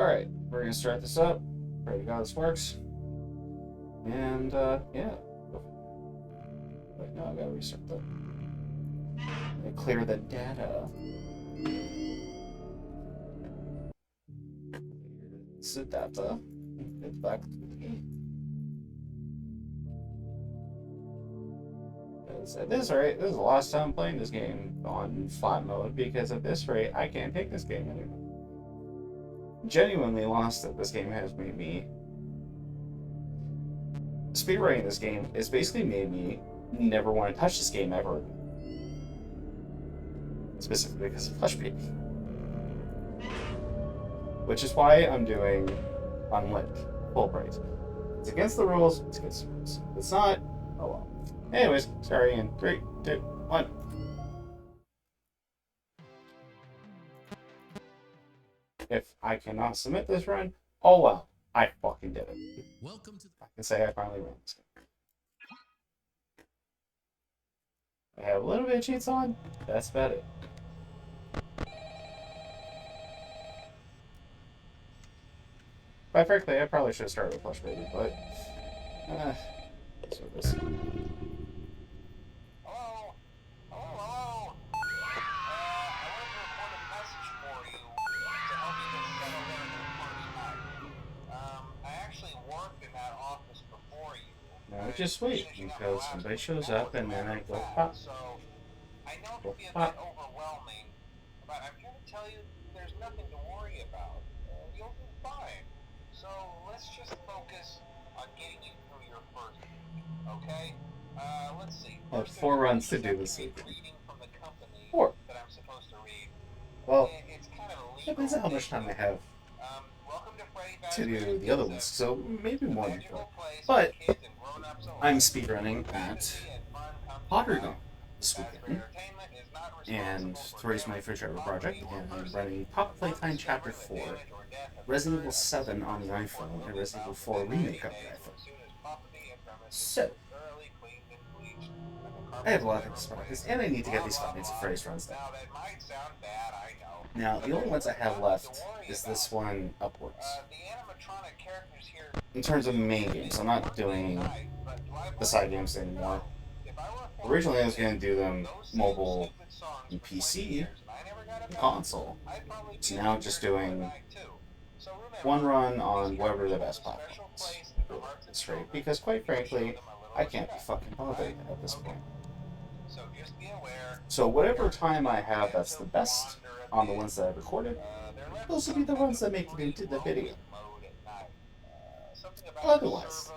Alright, we're gonna start this up. Pray to God this works. And, yeah. Wait, no, I gotta restart that. Clear the data. It's the data. Get back to the game. At this rate, this is the last time playing this game on flat mode, because at this rate, I can't take this game anymore. Genuinely lost that this game has made me. Speedrunning this game has basically made me never want to touch this game ever. Specifically because of Flesh Baby. Which is why I'm doing Unlit Fulbright. It's against the rules, it's against the rules. If it's not, oh well. Anyways, starting in 3, 2, 1. If I cannot submit this run, oh well, I fucking did it. Welcome to. I can say I finally ran this game. I have a little bit of cheats on. That's about it. Quite frankly, I probably should have started with Flesh Baby, but so this. Now just wait until somebody shows up and then I go pop. I know it can be a bit overwhelming, but I'm here to tell you there's nothing to worry about. You'll do fine. So let's just focus on getting you through your first week, okay? Let's see. I have 4 runs to do this week. 4. That I'm supposed to read. Well, it's kind of a depends on how much time I have to do the other ones, so maybe more than 4. But I'm speedrunning at Pottergon this weekend, and to raise money for a charity project, and I'm running Pop Playtime Chapter 4, Resident Evil 7 on the iPhone, and Resident Evil 4 Remake on the iPhone. So, I have a lot of things to practice, and I need to get these Five Nights at Freddy's runs done. Now, the only ones I have left is this one upwards. In terms of main games, I'm not doing the side games anymore. Originally, I was going to do them mobile and PC and console. So now I'm just doing one run on whatever the best platforms. Straight, because quite frankly, I can't be fucking bothered at this point. So whatever time I have that's the best on the ones that I've recorded, those will be the ones that make it into the video. Otherwise,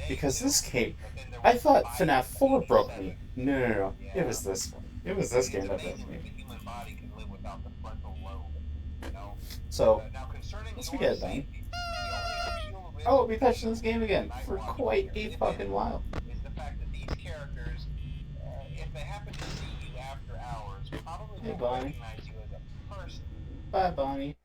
because this game, I thought FNAF 4 broke me. No. It was this one. It was this game that broke me. So, once we get it done, I won't be touching this game again for quite a fucking while. Hey, Bonnie. Bye, Bonnie.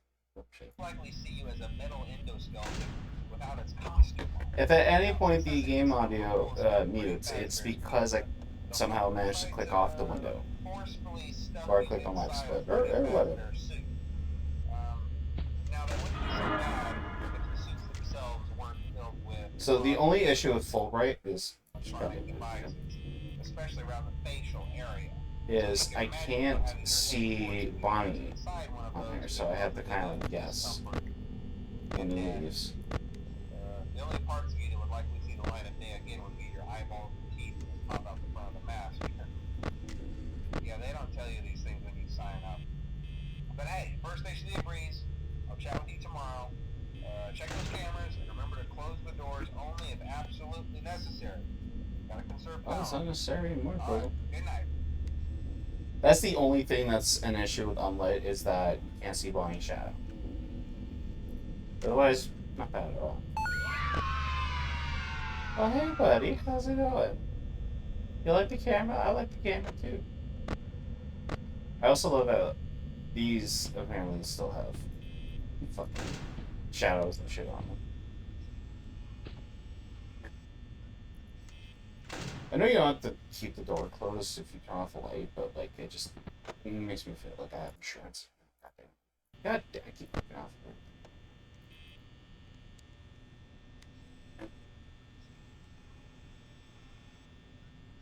If at any point the game audio mutes, it's because I somehow managed to click off the window. Or I clicked on live split, or whatever. So the only issue with Fulbright is I can't see Bonnie on here, so I have to kind of guess when he leaves. The only parts of you that would likely see the light of day again would be your eyeballs and teeth that pop out the front of the mask. Yeah, they don't tell you these things when you sign up. But hey, first station of the breeze. I'll chat with you tomorrow. Check those cameras and remember to close the doors only if absolutely necessary. Gotta conserve power. Oh, it's not necessary anymore. Right, good night. That's the only thing that's an issue with Unlit, is that you can't see Bonnie's shadow. Otherwise, not bad at all. Oh, hey, buddy. How's it going? You like the camera? I like the camera, too. I also love that these apparently still have fucking shadows and shit on them. I know you don't have to keep the door closed if you turn off the light, but like it just makes me feel like I have insurance. God damn, I keep looking off.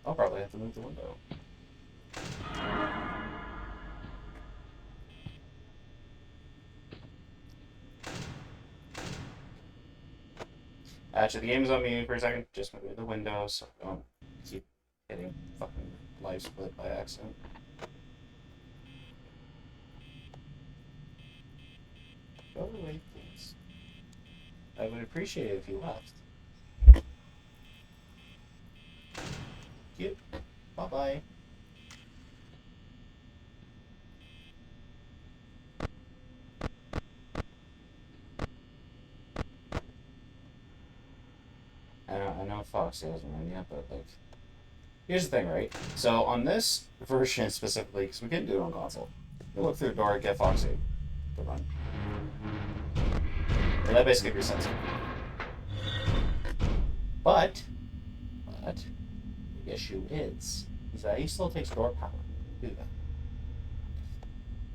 I'll probably have to move the window. Actually, the game's on mute for a second. Just move the window so I don't keep hitting fucking life split by accident. Go away, please. I would appreciate it if you left. Cute. Bye-bye. I know Foxy hasn't run yet, but like, here's the thing, right? So on this version specifically, because we couldn't do it on console, you look through the door, get Foxy to run. And that basically resets it. But the issue is that he still takes door power to do that.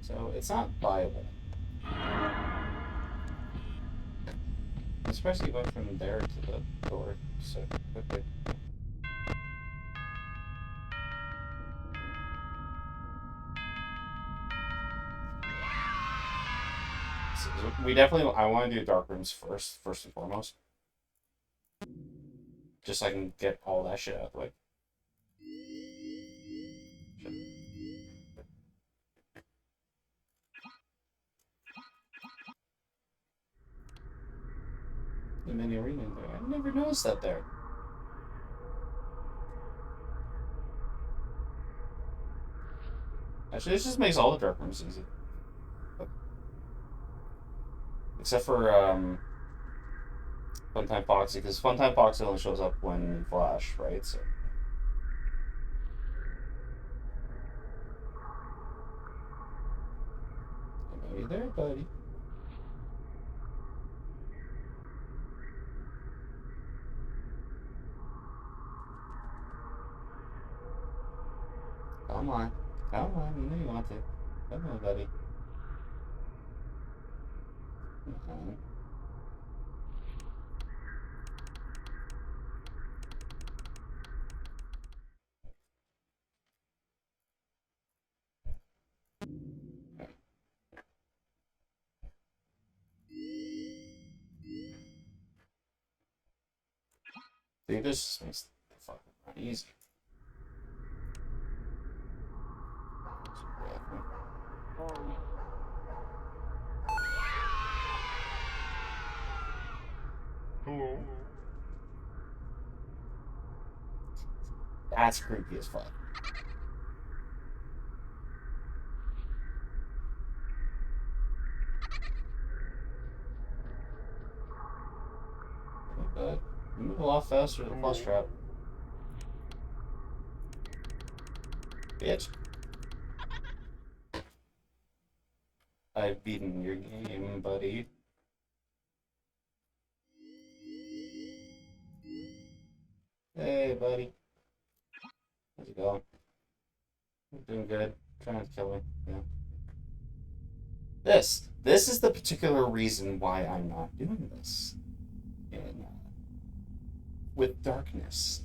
So it's not viable. Especially going from there to the door so quickly. So we definitely, I want to do dark rooms first and foremost. Just so I can get all that shit out of the way. The mini arena in there. I never noticed that there. Actually, this just makes all the dark rooms easy. Except for Funtime Foxy, because Funtime Foxy only shows up when you flash, right? So. I know you there, buddy. Come on. Come on, you know you want to. Come on, buddy. Okay. Dude, this just makes the fucking run easy. Hello. That's creepy as fuck. But you move a lot faster than the plus trap. Bitch. I've beaten your game, buddy. Hey, buddy. How's it going? I'm doing good. Trying to kill me. Yeah. This is the particular reason why I'm not doing this. And, with darkness.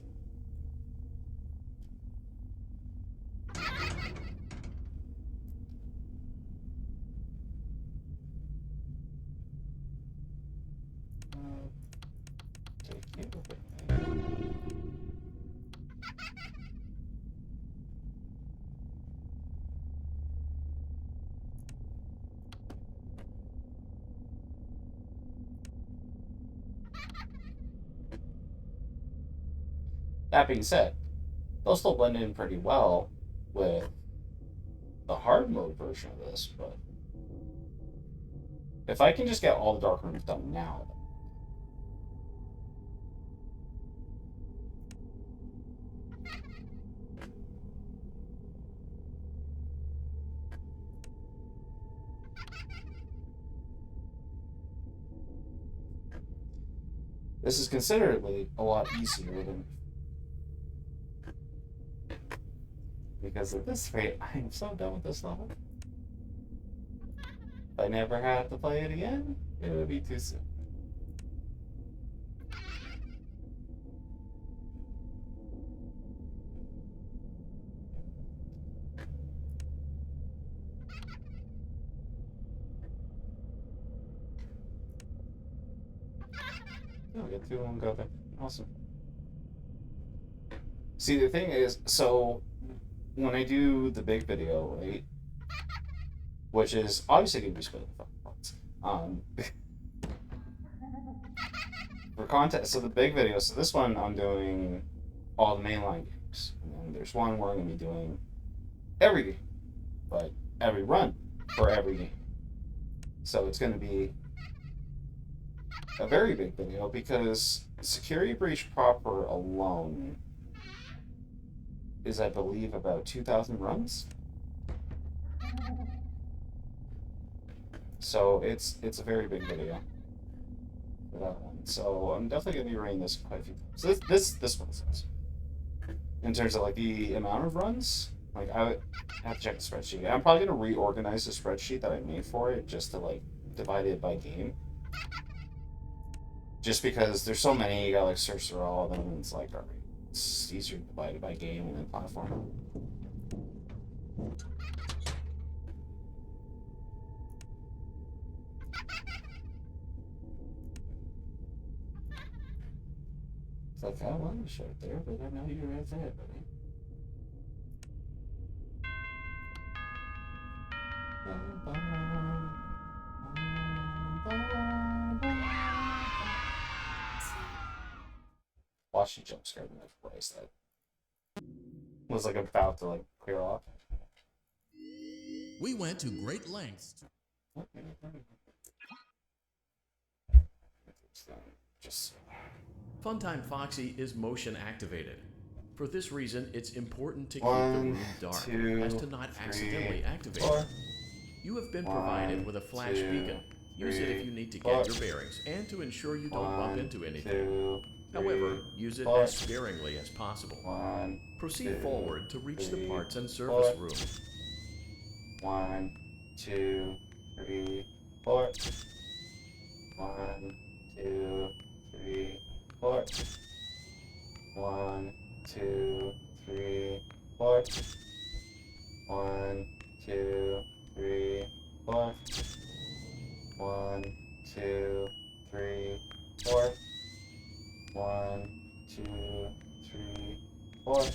Take you with me. That being said, they'll still blend in pretty well with the hard mode version of this, but if I can just get all the dark rooms done now. This is considerably a lot easier than Because at this rate, I'm so done with this level. If I never had to play it again, it would be too soon. Oh, we got 2 and go there. Awesome. See, the thing is, so when I do the big video, right, which is obviously going to be spoiled for content. So the big video, so this one I'm doing all the mainline games, and then there's one where I'm going to be doing every game, but every run for every game. So it's going to be a very big video because Security Breach proper alone is, I believe, about 2,000 runs. So it's a very big video for that one. So I'm definitely gonna be running this quite a few times. So this one's in terms of like the amount of runs. Like I would have to check the spreadsheet. I'm probably gonna reorganize the spreadsheet that I made for it just to like divide it by game. Just because there's so many, you gotta like search through all of them, and it's like, alright, it's easier to divide it by game and then platform. It's like, I wanted to show it there, but I know you're right there, buddy. Watch the jump scare the next place that was like about to like clear off. We went to great lengths to just Funtime Foxy is motion activated. For this reason, it's important to keep the room dark as to not accidentally activate it. You have been provided with a flash beacon. Use it if you need to get your bearings and to ensure you don't bump into anything. However, use it as sparingly as possible. Proceed forward to reach the parts and service room. 1, 2, 3, 4. 1, 2, 3, 4. 1, 2, 3, 4. 1, 2, 3, 4. 1, 2, 3, 4. 1, 2, 3, 4.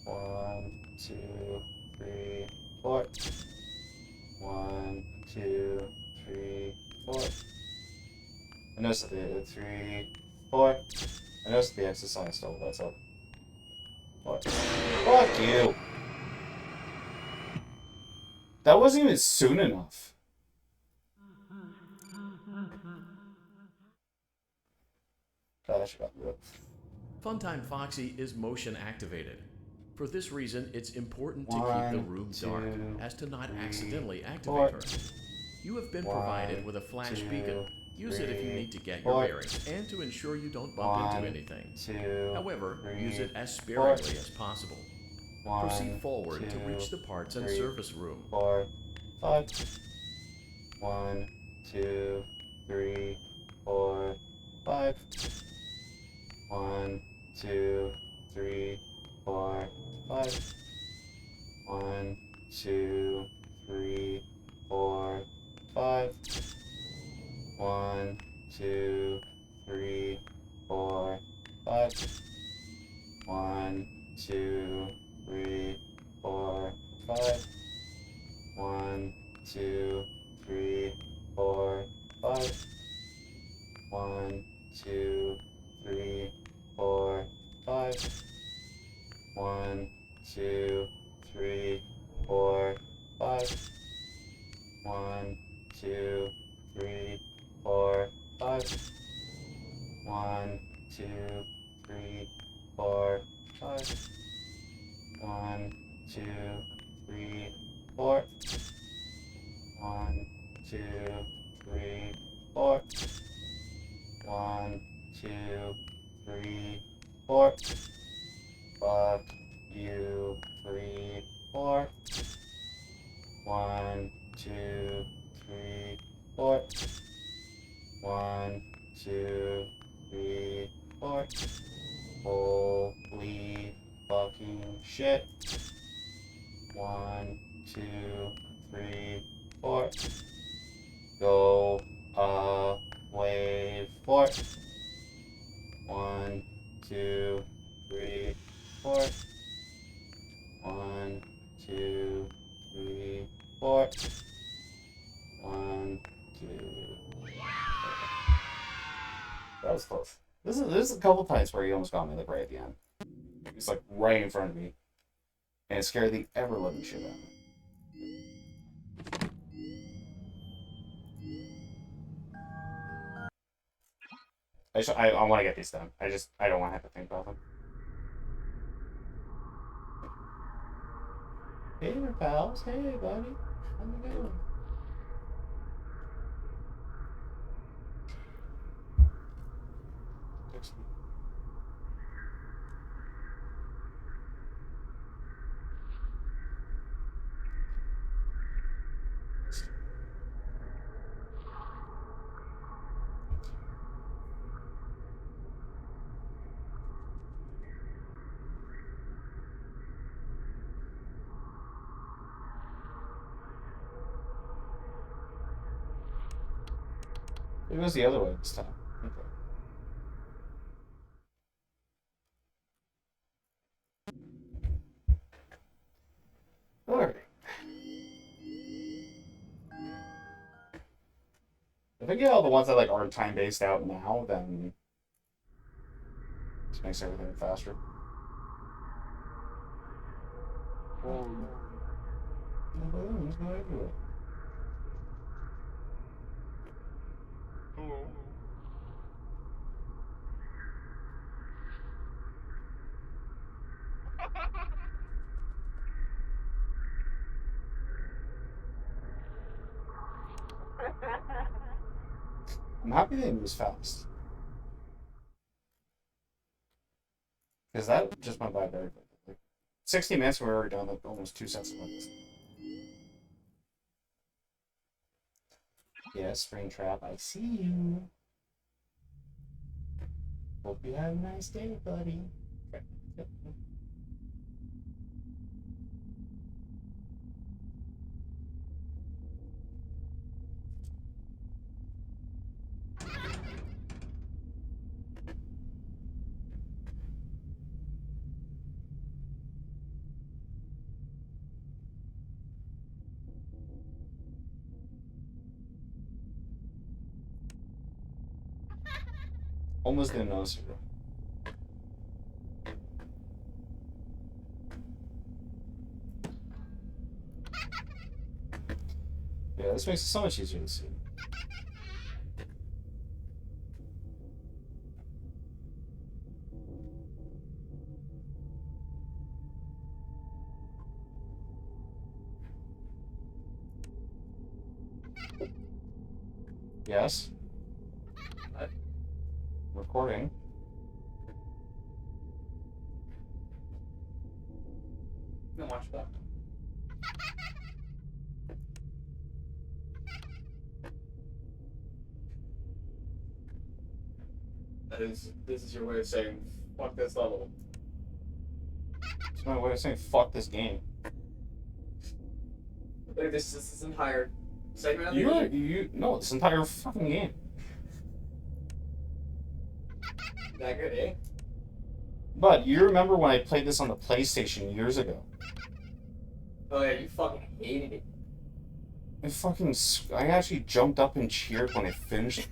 1, 2, 3, 4. 1, 2, 3, 4. I noticed the 3, 4. I noticed the exercise still. That's up. What? Fuck you. That wasn't even soon enough. Funtime Foxy is motion activated. For this reason, it's important to keep the room dark as to not accidentally activate her. You have been provided with a flash beacon. Use it if you need to get your bearings and to ensure you don't bump into anything. However, use it as sparingly as possible. Proceed forward to reach the parts and service room. 4, 5. 1, 2, 3, 4, 5. 1, 2, 3, 4, 5. 1, 2, 3, 4, 5. 1, 2, 3, 4, 5. 1, 2, 3, 4, 5. 1, 2, 3, 4, 5. 1, 2, 3, 4, 5. 1, 2, 3, 4, 5. 1, 2, 3, 4, 5. 1, 2, 3, 4, 5. 1, 2, 3, 4. 1, 2, 3, 4. 1, 2, 3, 4. Fuck you, 3, 1, 2, 3, 4. 1, 2, 3, 4. Holy fucking shit. 1, 2, 3, 4. Go wave 4. 1, 2, 3, 4. 1, 2, 3, 4. 1, 2. That was close. There's a couple times where he almost got me like right at the end. He's like right in front of me, and it scared the ever living shit out of me. I want to get these done. I don't want to have to think about them. Hey there, pals. Hey, buddy. How you doing? It was the other way this time. Okay. Alright. If I get all the ones that like are time based out now, then this makes everything faster. Hello. I'm happy they moves fast. Because that just went by very quickly. Like 60 minutes, we were already done like almost 2 sets of levels. Yes, Springtrap, I see you. Hope you have a nice day, buddy. Almost didn't notice it. Yeah, this makes it so much easier to see. Yes. Recording. Then watch that. This is your way of saying fuck this level. It's my way of saying fuck this game. Like this entire segment of the game? No, this entire fucking game. That good, eh? But you remember when I played this on the PlayStation years ago? Oh yeah, you fucking hated it. I actually jumped up and cheered when I finished.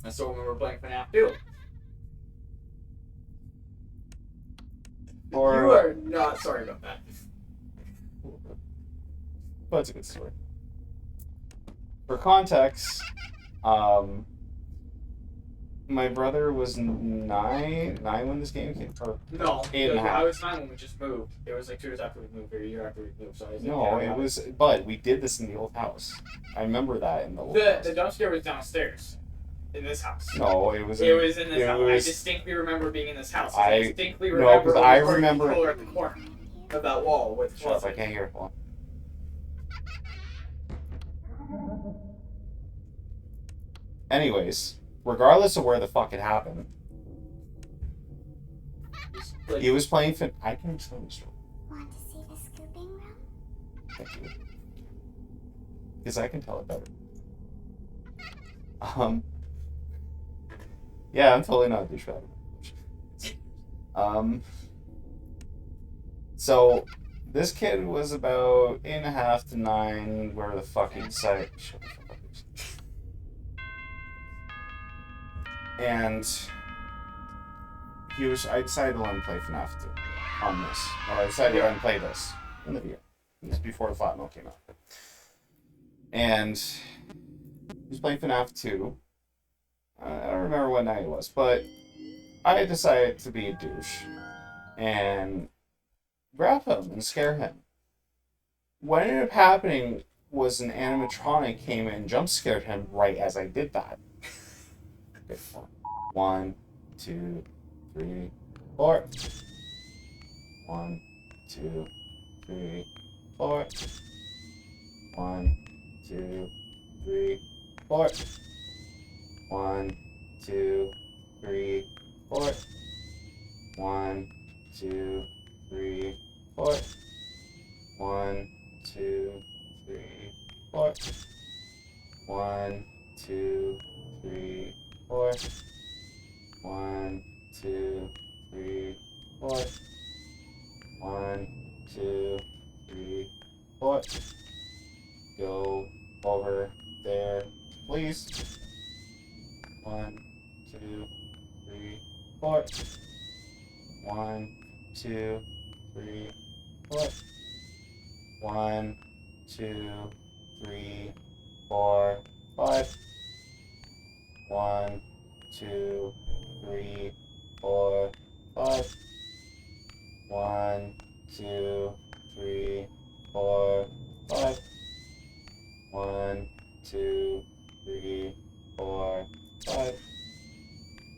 I still remember playing FNAF 2. You are not sorry about that. But it's a good story. For context, my brother was nine when this game came. Or No, 8.5. I was 9 when we just moved. It was like 2 years after we moved, or a year after we moved. So I was like, No, yeah, it was. But we did this in the old house. I remember that in the old house. The jump scare was downstairs, in this house. No, it was. It was in this house. I distinctly remember being in this house. I distinctly no, remember. because I remember the controller at the corner of that wall with. Shut up! I can't hear. Hold on. Anyways, regardless of where the fuck it happened, Like, he was playing I can tell you story. Want to see the scooping room? Thank you. Because I can tell it better. Yeah, I'm totally not a douchebag. So this kid was about 8.5 to 9, where the fuck he decided. Shut the fuck up. And I decided to let him play FNAF 2 on this. Or I decided to let him play this in the VR. This is before the Flat Milk came out. And he was playing FNAF 2. I don't remember what night it was, but I decided to be a douche and grab him and scare him. What ended up happening was an animatronic came and jump scared him right as I did that. Okay, 1, 2, 3, 4. 1, 2, 3, 4. 1, 2, 3, 4. 1, 2, 3, 4. 1, 2, 3, 4. 1, 2, 3, 4. 1, 2, 3, 4. 1, 2, 3, 4. 1, 2, 3, 4. Go over there, please. 1, 2, 3, 4. 1, 2, 3, 4. 1, 2, 3, 4, 5. 1, 2, 3, 4, 5. 1, 2, 3, 4, 5. 1, 2, 3, 4, 5.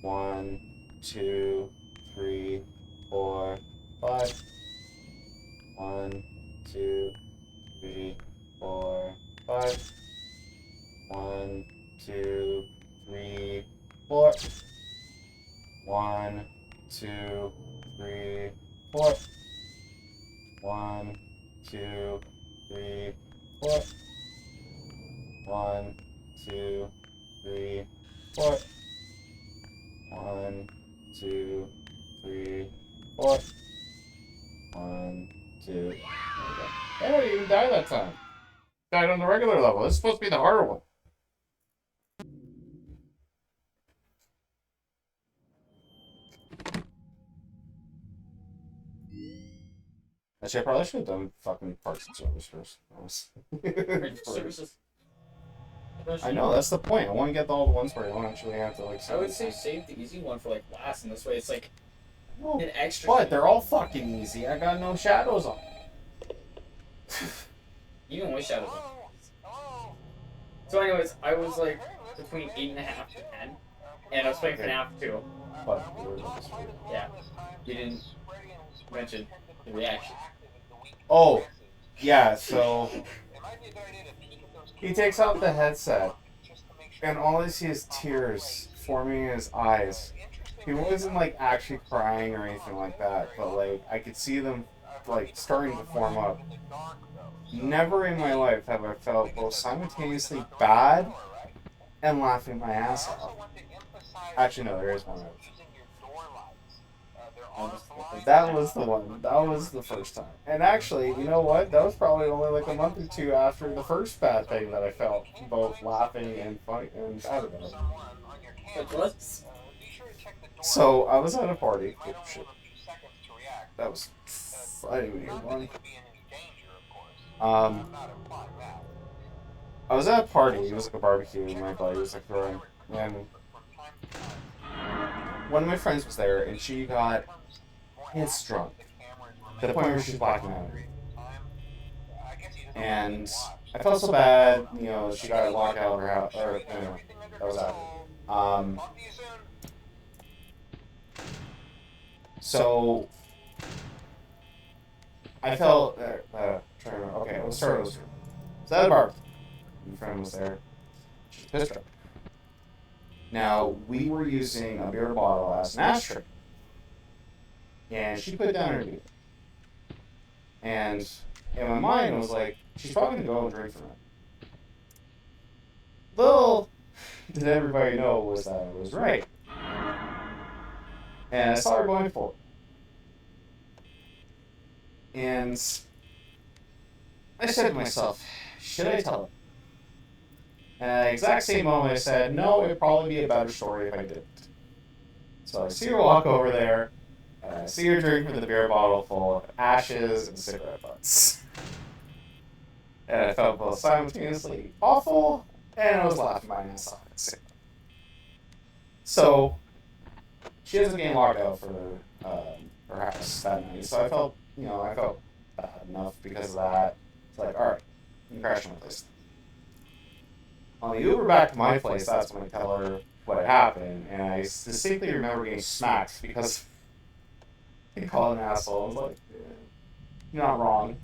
1, 2, 3, 4, 5. 1, 2, 3, 4, 5. 1, 2, 3, 4. 1, 2, 3, 4. 1, 2, 3, 4. 1, 2, 3, 4. 1, 2, 3, 4. 1, 2. There we go. I didn't even die that time. Died on the regular level. This is supposed to be the harder one. Actually, I probably should have done fucking parts and service first. services. I know, that's the point. I want to get all the ones where you don't actually have to, like... I would say save the easy one for, like, last, and this way it's, like, an extra... But they're all fucking easy. I got no shadows on. Even with shadows on. So anyways, I was, like, between 8.5 to 10, and I was playing FNAF 2. But, Yeah. You didn't mention the reaction. oh, yeah, so... He takes out the headset, and all I see is tears forming in his eyes. He wasn't, like, actually crying or anything like that, but, like, I could see them, like, starting to form up. Never in my life have I felt both simultaneously bad and laughing my ass off. Actually, no, there is one. That was the one. That was the first time. And actually, you know what? That was probably only like a month or two after the first bad thing that I felt, both laughing and funny and sad about it. So I was at a party. Oh, shit. That was. I didn't even hear one. I was at a party. It was like a barbecue, and my buddy was like throwing. And one of my friends was there, and she got pissed drunk to the point where she's blacking out. And I felt so bad, you know, she got locked out of her house, or, you know, that was after. So, I felt, okay, let's start over. So at a bar, my friend was there, she's pissed drunk. Now, we were using a beer bottle as an ashtray. And she put it down her beer. And in my mind, I was like, she's probably going to go and drink from it. Little did everybody know was that I was right. And I saw her going for it. And I said to myself, should I tell her? And at the exact same moment, I said, no, it'd probably be a better story if I didn't. So I see her walk over there, and I see her drink from the beer bottle full of ashes and cigarette butts. And I felt both simultaneously awful, and I was laughing my ass off at the same time. So, she ends up getting locked out for perhaps that night. So I felt bad enough because of that. It's like, alright, you can crash my place. On the Uber back to my place, that's when I tell her what had happened, and I distinctly remember getting smacked because he called an asshole. I was like, you're not wrong.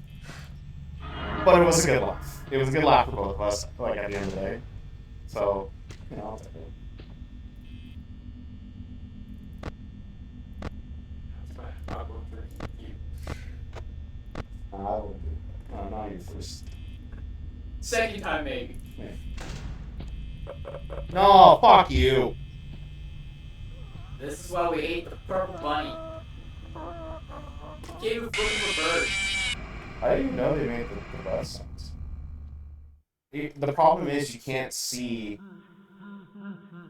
But it was a good laugh. It was a good laugh for both of us, like, at the end of the day. So, I'll take it. Not you first. Second time, maybe. Yeah. No, fuck you. This is why we ate the purple bunny. Gave it looking for birds. I didn't even know they made the bus sounds. The problem is you can't see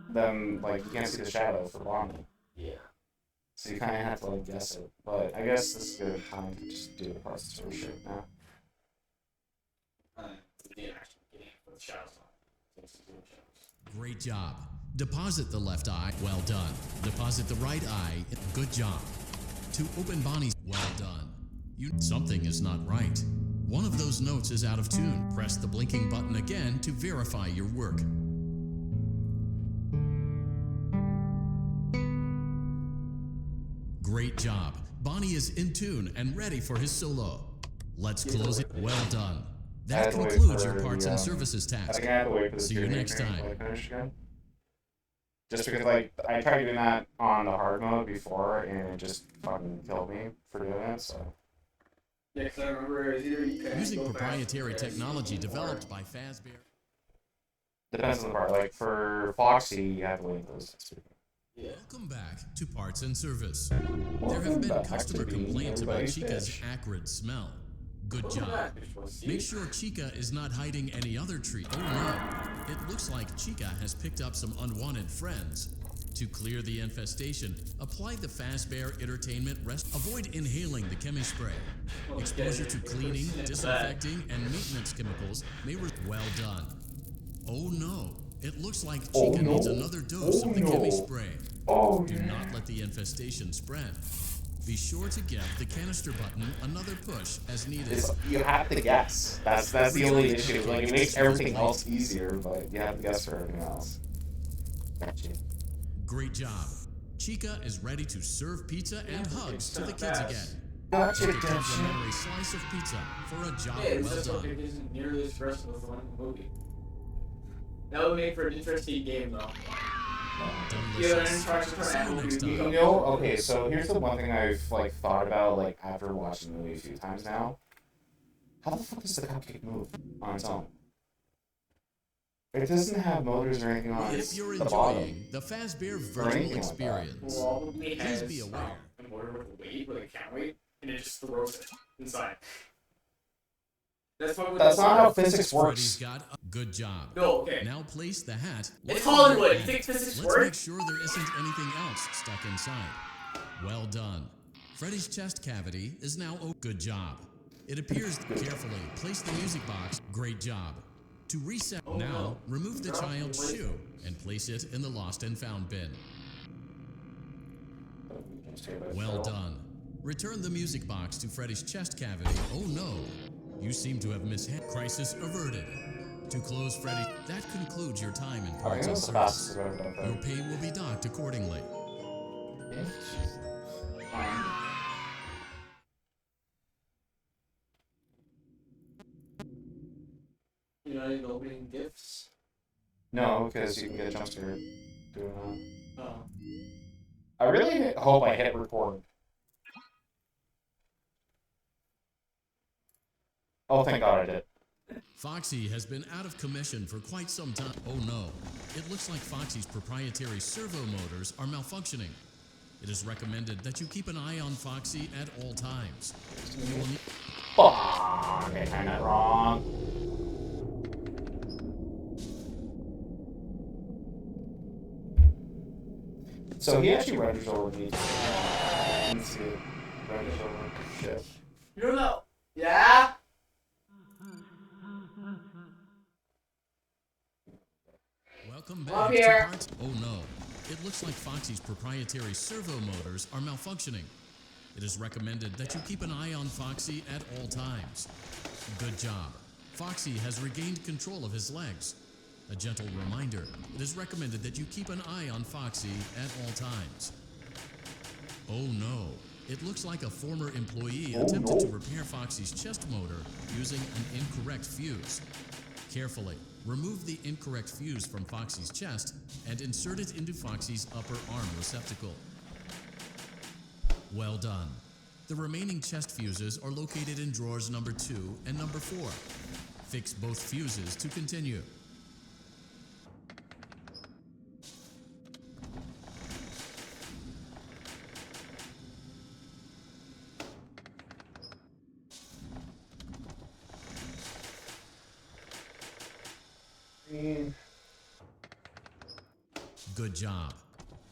them, like, you can't see the shadow for Bonnie. Yeah. So you kind of have to, like, guess it. But I guess this is a good time to just do the process of shit now. Great job. Deposit the left eye. Well done. Deposit the right eye. Good job. To open Bonnie's. Well done. Something is not right. One of those notes is out of tune. Press the blinking button again to verify your work. Great job. Bonnie is in tune and ready for his solo. Let's close it. Well done. That concludes your parts and services task. See you next time. Just because, like, I tried doing that on the hard mode before, and it just fucking killed me for doing it, so. Yeah, because I remember it was either you could Using proprietary technology developed by Fazbear. Depends on the part. Like, for Foxy, you have to wait those two. Yeah. Welcome back to Parts and Service. There have been customer complaints about Chica's acrid smell. Good job. Make sure Chica is not hiding any other treat. Oh no, it looks like Chica has picked up some unwanted friends. To clear the infestation, apply the Fazbear Entertainment Rest. Avoid inhaling the chemi spray. Exposure to cleaning, disinfecting, and maintenance chemicals may well done. Oh no, it looks like Chica needs another dose of the chemi spray. Do not let the infestation spread. Be sure to give the canister button another push as needed. You have to guess. That's the only issue. Like, it makes everything else easier, but you have to guess for everything else. Gotcha. Great job. Chica is ready to serve pizza and hugs to the kids again. Gotcha, Take a complimentary slice of pizza for a job well done. It isn't nearly as stressful as the one in the movie. That would make for an interesting game, though. Delicious. See you next time. Okay, so here's the one thing I've, like, thought about, like, after watching the movie a few times now. How the fuck does the cupcake move on its own? It doesn't have motors or anything on If you're the bottom. enjoying the Fazbear virtual experience, Probably please has be aware. a motor with a weight, with a counterweight, and it just throws it inside. That's not how physics Freddy's works. got a good job. No, okay. Now place the hat. It's Hollywood. You think physics Let's works? make sure there isn't anything else stuck inside. Well done. Freddy's chest cavity is now open. Good job. It appears carefully. Place the music box. Great job. To reset, now remove the child's shoe and place it in the lost and found bin. Well done. Return the music box to Freddy's chest cavity. Oh no, you seem to have mishandled. Crisis averted. To close Freddy, that concludes your time in parts and service. Your pay will be docked accordingly. You're not even opening gifts? No, because you can get a jump scare. doing that. Oh. I really hope I hit record. Oh, thank God I did. Foxy has been out of commission for quite some time. Oh no, it looks like Foxy's proprietary servo motors are malfunctioning. It is recommended that you keep an eye on Foxy at all times. You will need... Fuck! I timed that wrong. So he actually renders over me. Let's see. Renders over. Shit. You don't know. Yeah? Welcome Up back here. to parts. Oh no, it looks like Foxy's proprietary servo motors are malfunctioning. It is recommended that you keep an eye on Foxy at all times. Good job. Foxy has regained control of his legs. A gentle reminder, it is recommended that you keep an eye on Foxy at all times. Oh no, it looks like a former employee attempted to repair Foxy's chest motor using an incorrect fuse. Carefully, remove the incorrect fuse from Foxy's chest and insert it into Foxy's upper arm receptacle. Well done. The remaining chest fuses are located in drawers number 2 and number 4. Fix both fuses to continue. Good job.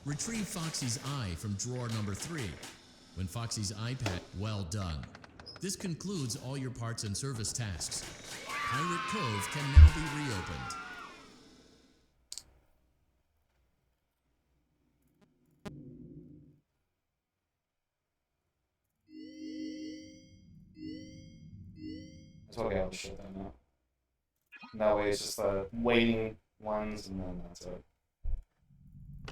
Retrieve Foxy's eye from drawer number 3. When Foxy's iPad, well done. This concludes all your parts and service tasks. Pirate Cove can now be reopened. That's why we have to shut that now. That way it's just the waiting ones and then that's it.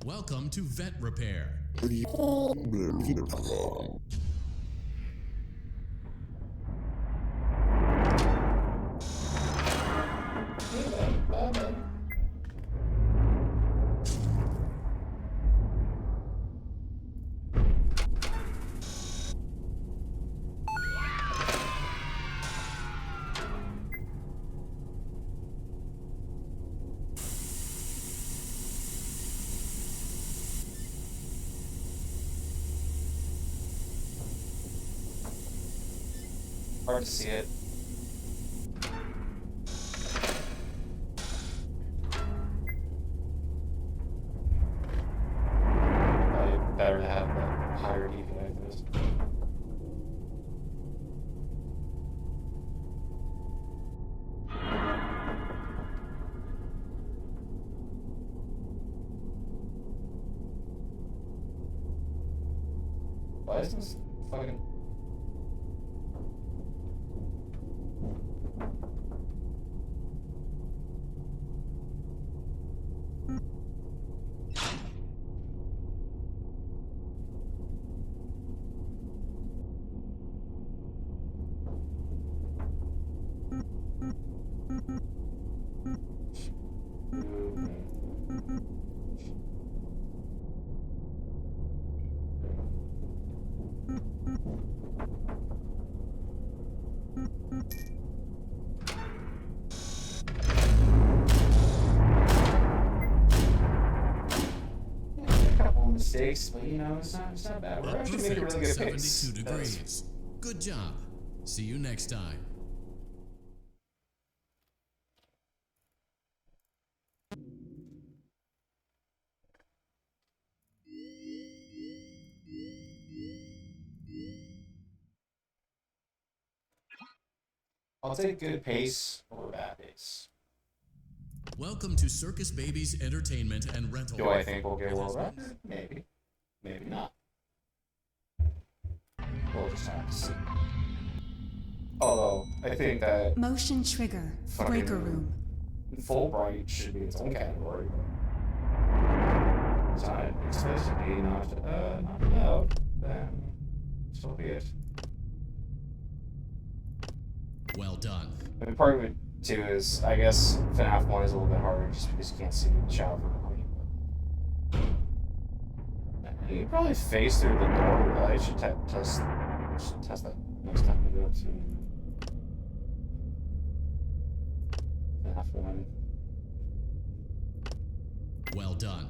Welcome to Vet Repair. Hard to see it. Probably better to have a higher DPI like this. Why is this fucking... mistakes, but you know, it's not bad. We're actually making really good pace. 72 degrees. Good job. See you next time. I'll take good pace over bad pace. Welcome to Circus Babies Entertainment and Rental. Do I think we'll get a world record? Maybe. Maybe not. We'll just have to see. Although, I think that Motion trigger. Breaker room. Fulbright should be its own category. It's not explicitly not allowed. Then, so be it. Well done. I mean, part of it, too, is, I guess, FNAF 1 is a little bit harder just because you can't see the shadow from the queen. You can probably face through the door. I should test that next time we go to FNAF 1. Well done.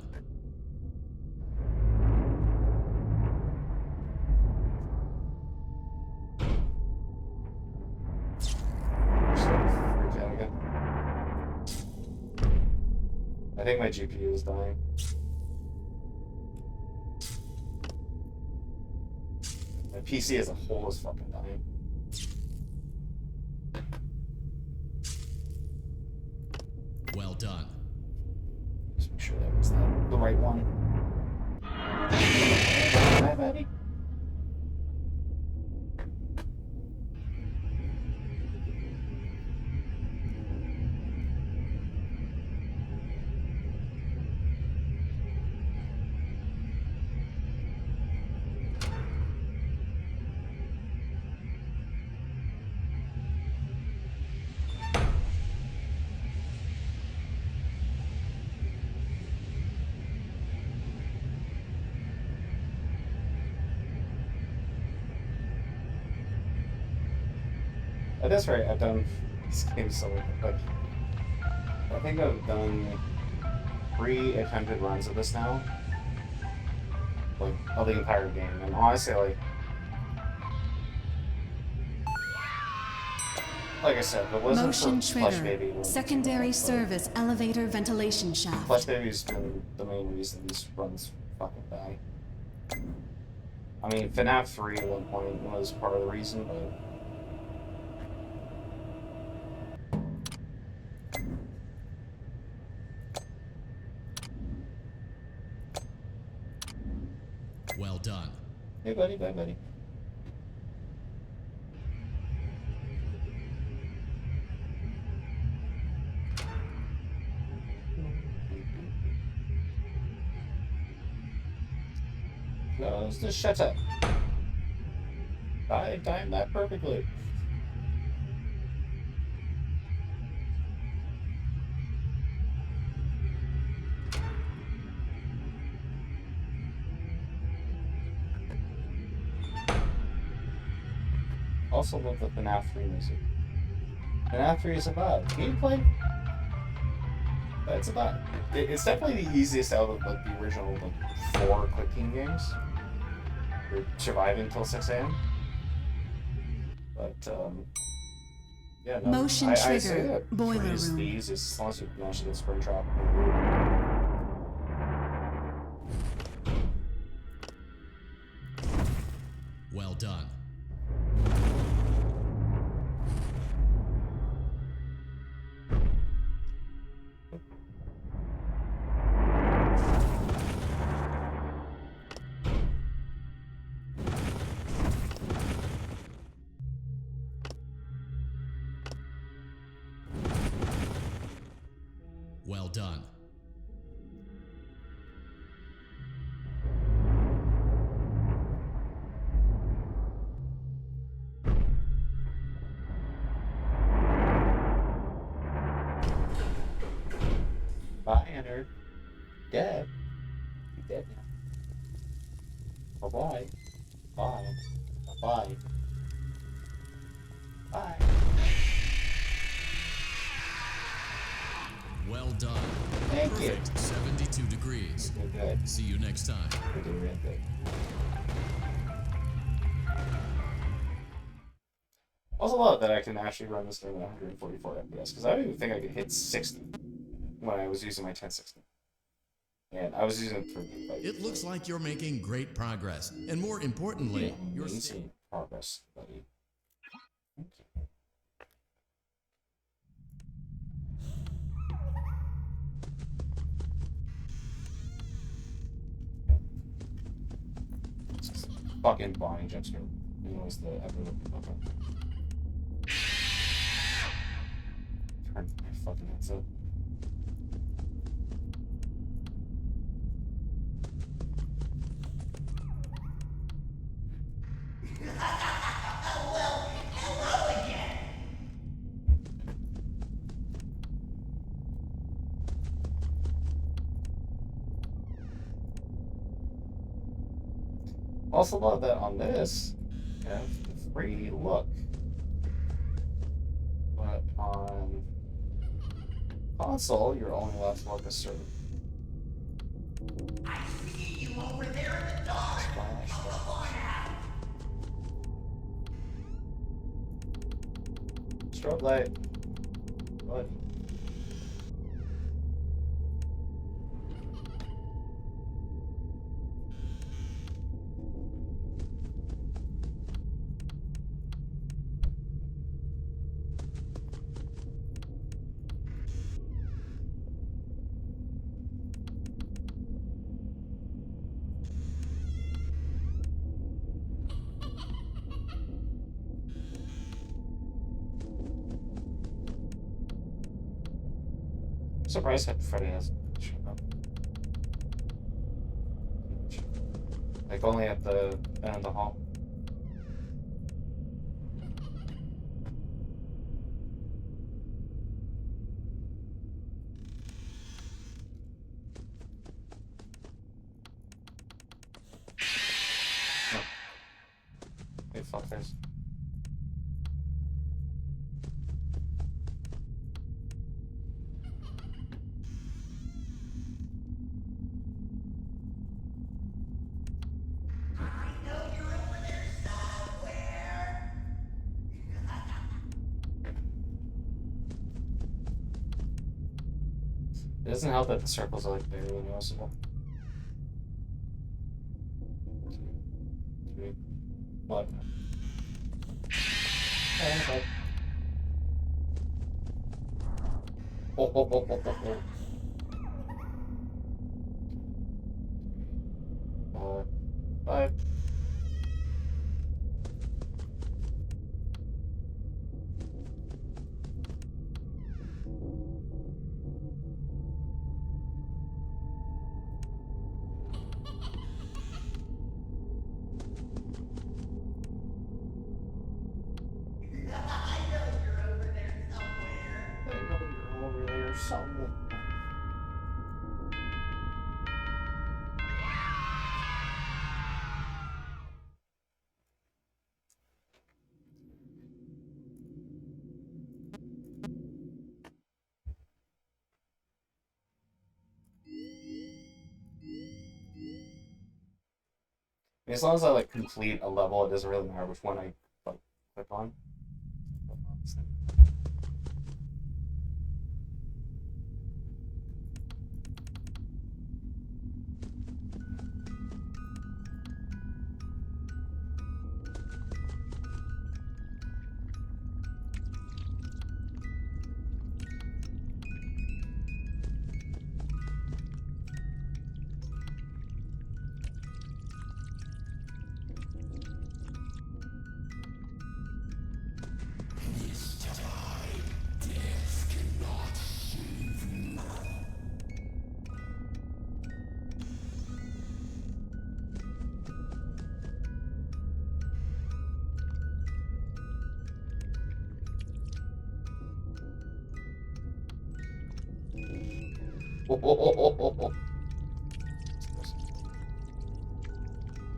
I think my GPU is dying. My PC as a whole is fucking dying. Well done. Just make sure that was the right one. Hi, buddy. That's right, I've done this game so like I think I've done 3 attempted runs of this now. Like of the entire game. And honestly like I said, if it wasn't Motion for Plush trigger. Baby. Secondary service elevator ventilation shaft. Plush Baby's been the main reason these runs fucking die. I mean FNAF 3 at one point was part of the reason, but Well done. hey buddy, bye buddy. Close the shutter. I timed that perfectly. Also love the FNAF 3 music. FNAF 3 is a vibe. Gameplay? It's a vibe. It's definitely the easiest out of like the original like 4 Quick Team games. You're surviving until 6 a.m. But yeah, no. Motion I trigger. say that Boiler 3 is room. the easiest as long as you manage to get Springtrap. Well done. Well done. Bye, Enter. Dead. You're dead now. Bye-bye. Bye. Bye-bye. Bye. Well done. Thank you. Perfect. 72 degrees. You're good. See you next time. You're doing real good. Also love that I can actually run this thing at 144 FPS, because I don't even think I could hit 60 when I was using my 1060. And I was using it for It looks like you're making great progress. And more importantly, you're amazing progress, buddy. Thank you. Fucking Bonnie jump scare. You know, it's the ever. Turn my fucking headset. Also love that on this, you have free look. But on console, you're only allowed to look a certain. I see you over there in the dark. Strobe light. What? I'm surprised that Freddy hasn't shown up. Like only at the end of the hall. Oh. Hey, fuckers. It doesn't help that the circles are like barely noticeable. What? Okay. Bye. Over there somewhere. As long as I like complete a level, it doesn't really matter which one I like click on.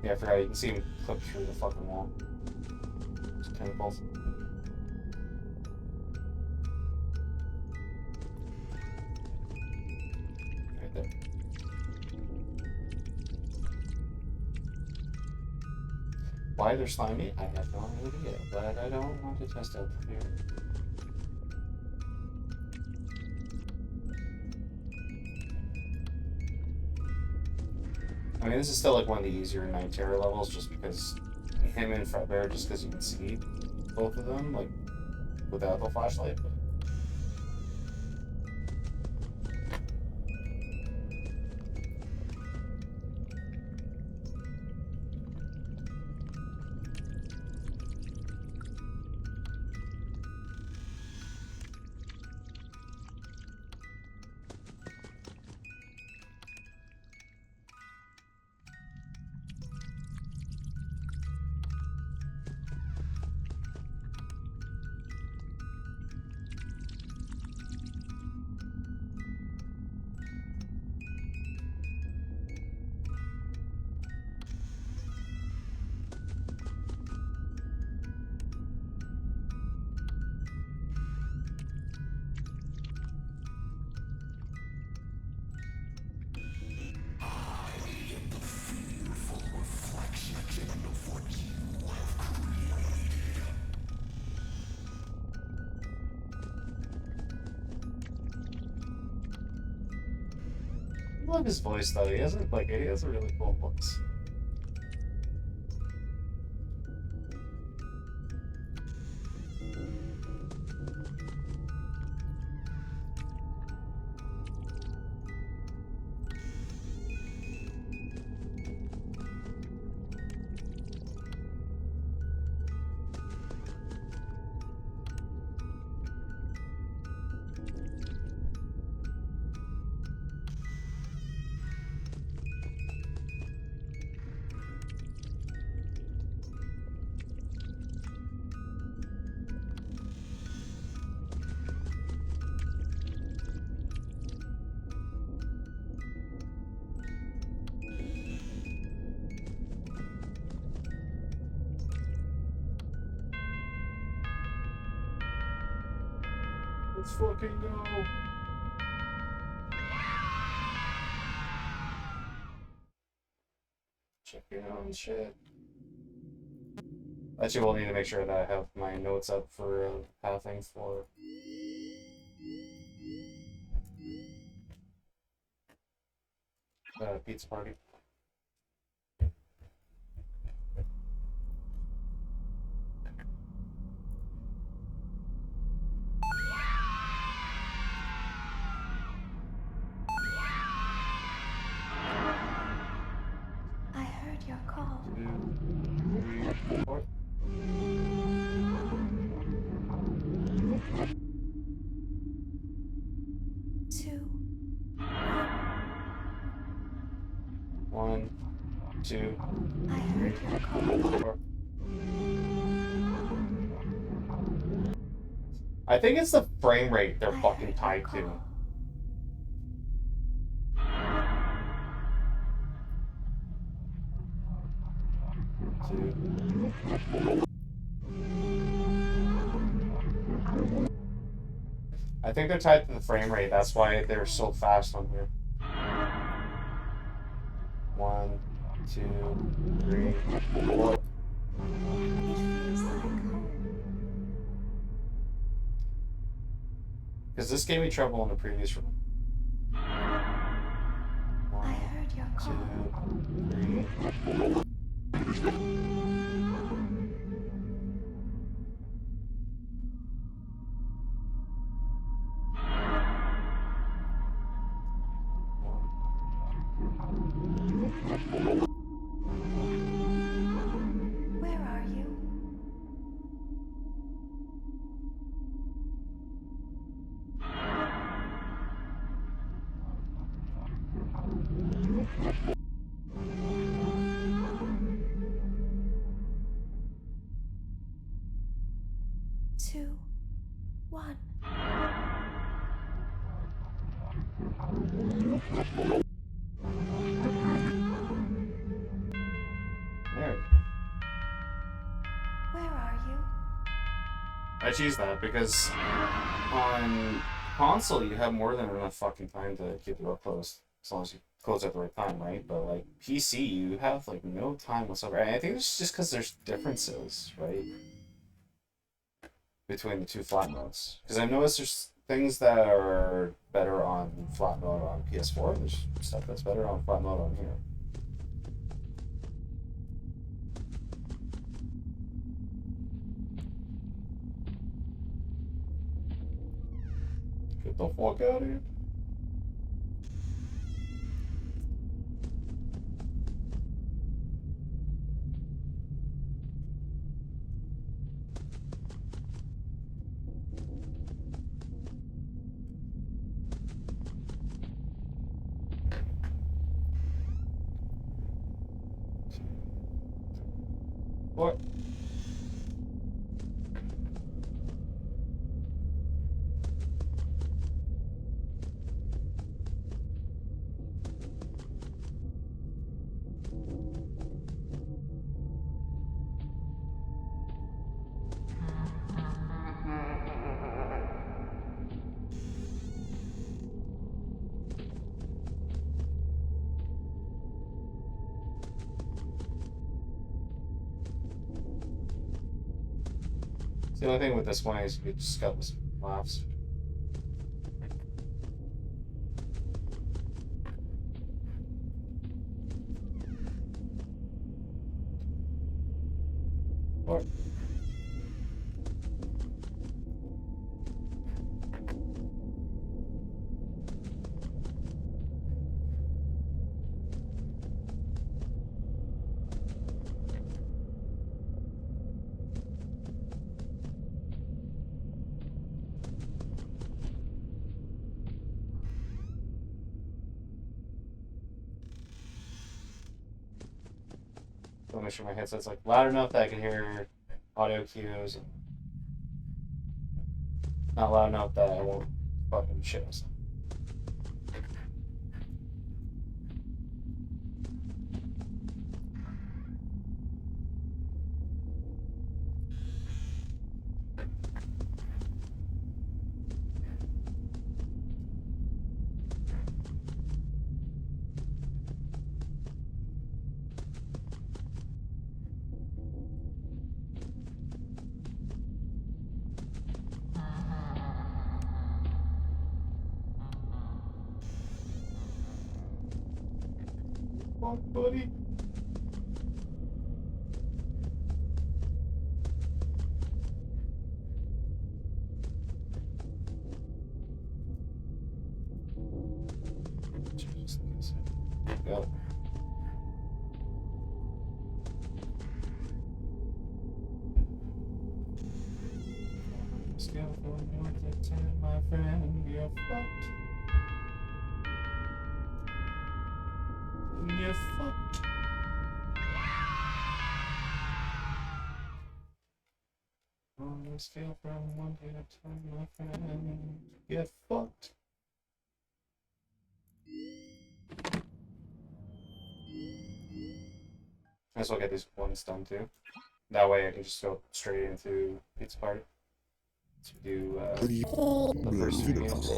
Yeah, I forgot you can see him clip through the fucking wall. Just tentacles. Right there. Why they're slimy, I have no idea, but I don't want to test out the theory. I mean, this is still like one of the easier Night Terror levels, just because him and Fredbear, just because you can see both of them, like, without the flashlight. But I love his voice though. He has a really cool voice. Let's fucking go. Check your own shit. Actually, we'll need to make sure that I have my notes up for pathing for pizza party. I heard your call. 2, 3, 4. Two. 1, 2, I heard your call. 4. I think it's the frame rate they're fucking tied to. I think they're tied to the frame rate. That's why they're so fast on here. 1, 2, 3, 4. It feels like home. Because this gave me trouble in the previous room. I heard your call. 2, 3. Where are you? Two, one. There. Where are you? I choose that because on console you have more than enough fucking time to keep the door closed. As long as you close at the right time, right? But like PC, you have like no time whatsoever. And I think it's just because there's differences, right? Between the two flat modes. Because I've noticed there's things that are better on flat mode on PS4. There's stuff that's better on flat mode on here. Get the fuck out of here. What? The only thing with this one is you just got this laughs. What? I'll make sure my headset's like loud enough that I can hear audio cues and not loud enough that I won't fucking shit myself. Fuck, buddy. Go. Scale for 1 to 10, my friend, you're fucked. You're fucked. On a scale from 1 to 10, my friend, get fucked. I guess I'll get these ones done too. That way I can just go straight into Pizza Party to do the first 2 games.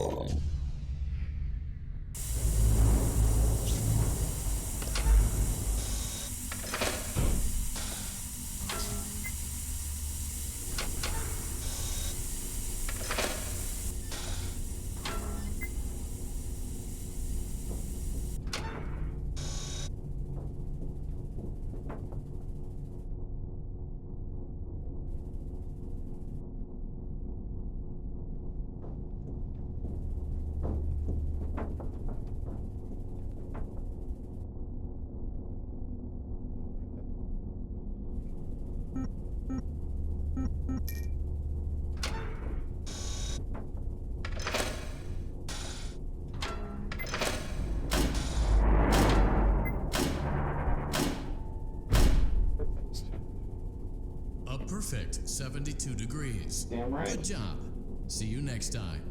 A perfect 72 degrees. Damn right. Good job. See you next time.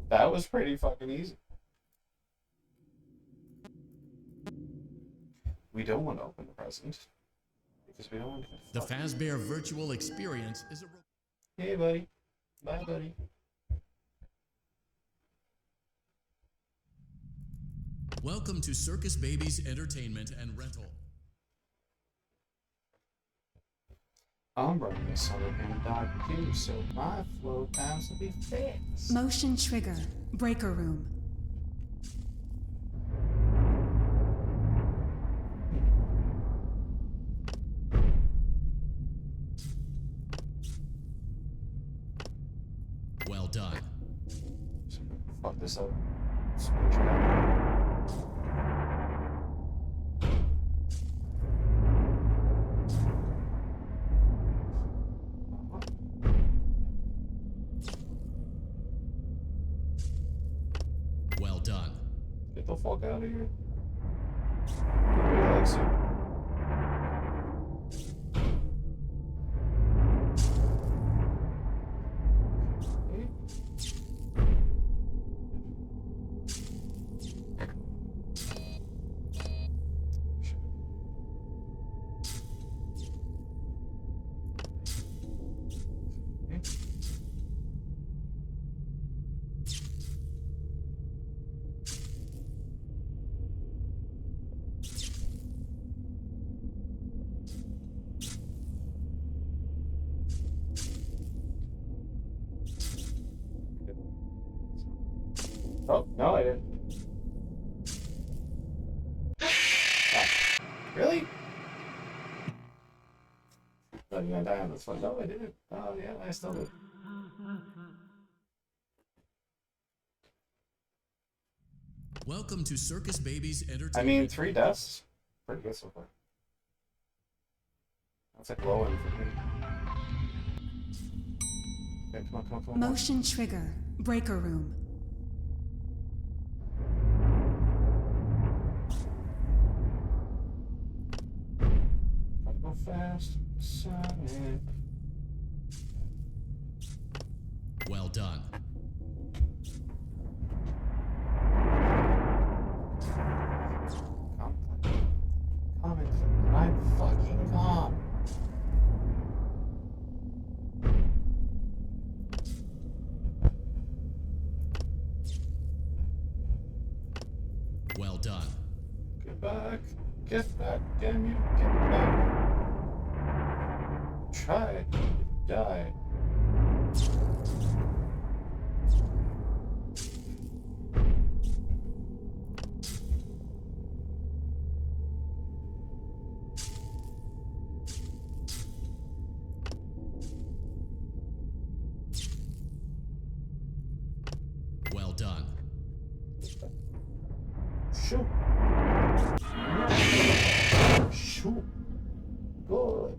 That was pretty fucking easy. We don't want to open the present because we don't want to. The Fazbear Virtual Experience is a... Hey, buddy. Bye, buddy. Welcome to Circus Baby's Entertainment and Rental. I'm running this on Q, so my flow times will be fixed. Motion trigger. Breaker room. Well done. Fuck this up. Switch around. Well done. Get the fuck out of here. Nobody likes you. Oh, no, I didn't. Ah, really? Thought you were gonna die on this one. No, I didn't. Oh, yeah, I still did. Welcome to Circus Baby's Entertainment. I mean, 3 deaths? Pretty good so far. That's like low end for me. Okay, come on. Motion trigger. Breaker room. Gotta go fast, Sonic. Well done. I'm fucking calm. Well done. Get back. Get back, damn you. Get back. Try. Die. Well done. Shoot. Shoot. Good.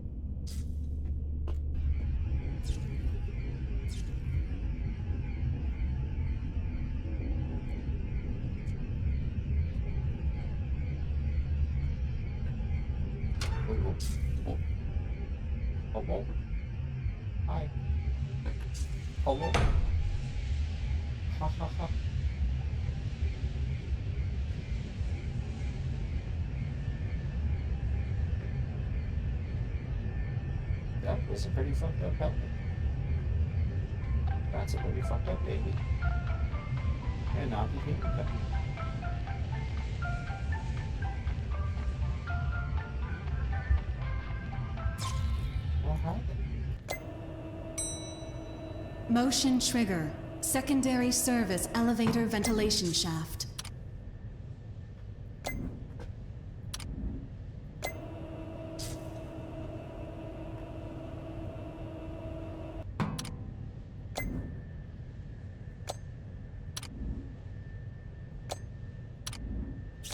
Hello. Hi. Hello. Ha ha ha. That was a pretty fucked up helmet. That's a pretty fucked up baby. And not the human cut. What happened? Motion trigger. Secondary service elevator ventilation shaft.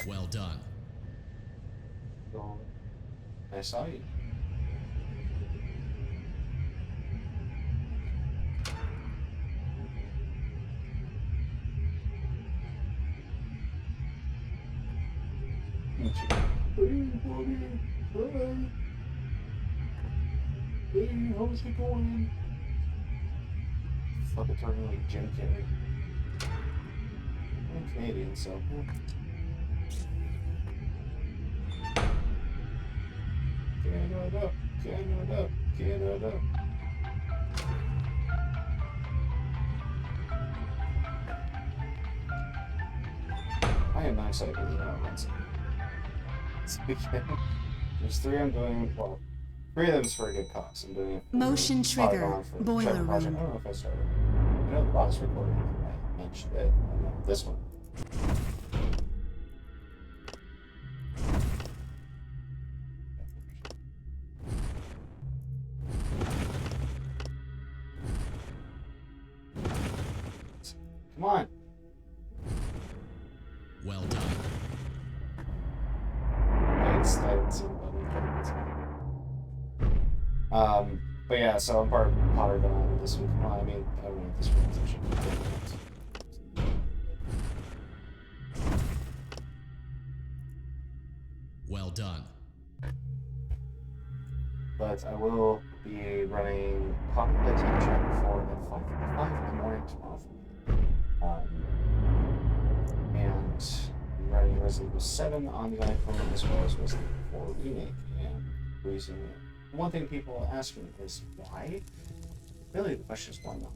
Well done. I saw you. Hey, how's it going? Fucking turning like Jim Carrey. I'm Canadian, so. Canada. I am not excited about that once again. There's 3 I'm doing, well, 3 of them is for a good cause. I'm doing it for Motion trigger. Polygon for the Boiler Trevor Project. room. I don't know if I started. I know the box recording, I mentioned it. I know this one. Come on. Well done. I didn't see the button. But yeah, so I'm part of Potter Gun this week. Well, I mean, I don't know if this one's actually. Well done. But I will be running Pocket Bedtime Chapter 4 at 5:55 in the morning tomorrow. And I'm writing Resident Evil 7 on the iPhone as well as Resident Evil 4 Remake. And the reason, one thing people ask me is why? Really, the question is why not?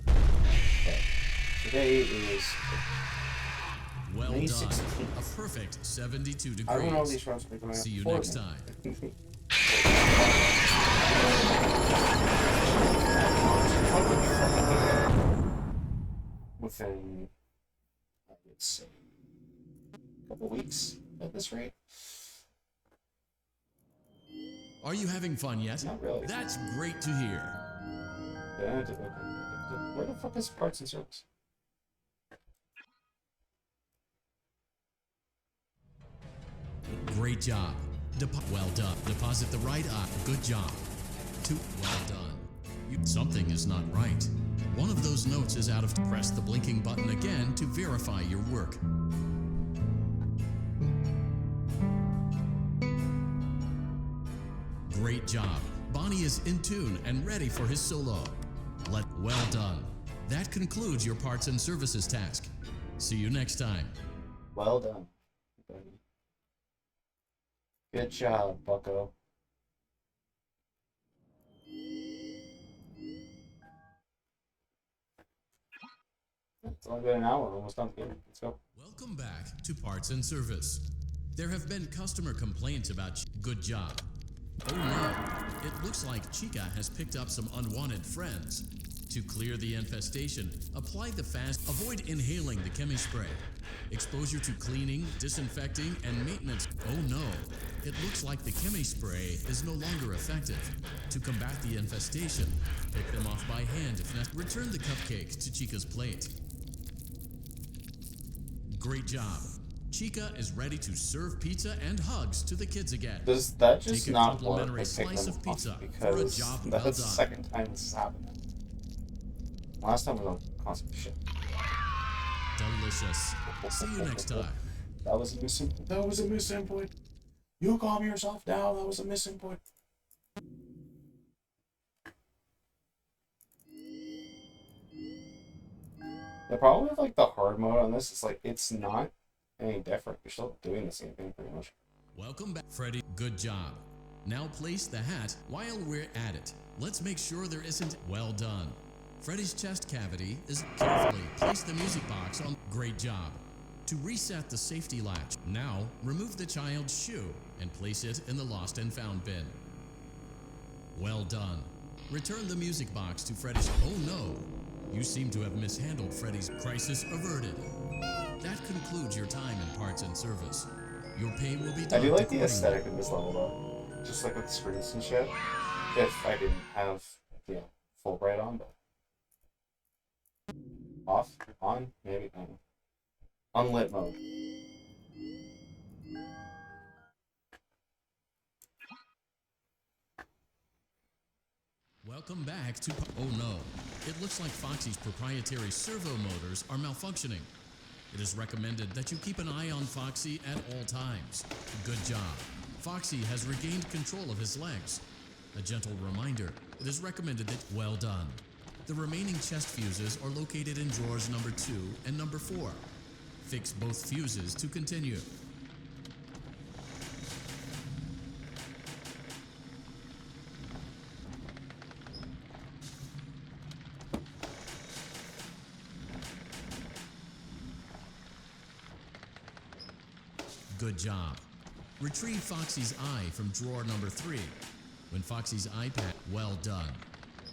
But today is Well May done. 16th. A perfect 72 degrees. I don't know these routes are going See you for next me. time. Fucking within, I would say, a couple weeks at this rate. Are you having fun yet? Not really. That's great to hear. Where the fuck is parts and service? Great job. Well done. Deposit the right eye. Good job. Well done. Something is not right. One of those notes is out of. Press the blinking button again to verify your work. Great job. Bonnie is in tune and ready for his solo. Well done. That concludes your parts and services task. See you next time. Well done. Good job, bucko. It's only been an hour, we're almost done the game. Let's go. Welcome back to Parts and Service. There have been customer complaints about good job. Oh no, it looks like Chica has picked up some unwanted friends. To clear the infestation, apply the avoid inhaling the chemi spray. Exposure to cleaning, disinfecting, and maintenance. Oh no, it looks like the chemi spray is no longer effective. To combat the infestation, pick them off by hand if necessary. Return the cupcake to Chica's plate. Great job. Chica is ready to serve pizza and hugs to the kids again. Does that just Take a not work? complimentary slice of pizza for a Because job that's well the done. second time this has happened. Last time was on constant shit. Delicious. See you next time. That was a misinput. You calm yourself down. That was a misinput. The problem with like the hard mode on this is like it's not any different. You're still doing the same thing pretty much. Welcome back, Freddy. Good job. Now place the hat while we're at it. Let's make sure there isn't. Well done. Freddy's chest cavity is carefully. Place the music box on. Great job. To reset the safety latch, now remove the child's shoe and place it in the lost and found bin. Well done. Return the music box to Freddy's. Oh no. You seem to have mishandled Freddy's. Crisis averted. That concludes your time in parts and service. Your pay will be done. I do like the aesthetic of this level though. Just like with screens and shit. If I didn't have, Fulbright on, but off, on, maybe, I don't know. Unlit mode. Welcome back to. Oh no. It looks like Foxy's proprietary servo motors are malfunctioning. It is recommended that you keep an eye on Foxy at all times. Good job. Foxy has regained control of his legs. A gentle reminder, it is recommended that. Well done. The remaining chest fuses are located in drawers number 2 and number 4. Fix both fuses to continue. Good job. Retrieve Foxy's eye from drawer number 3. When Foxy's iPad, well done.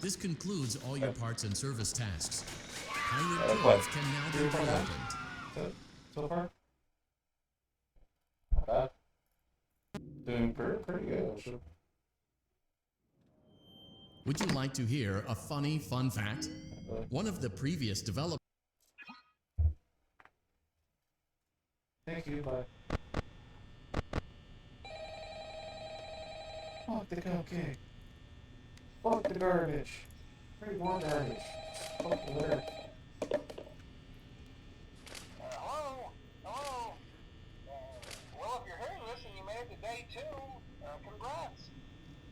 This concludes all your parts and service tasks. Pirate Cove can now be reopened. So far? Not bad. Doing pretty good. Would you like to hear a funny fun fact? One of the previous developers. Thank you, bye. Fuck the cupcake. Fuck the garbage. Very more garbage. Fuck the litter. Hello? Hello? Well, if you're hearing this and you made it to day 2, congrats.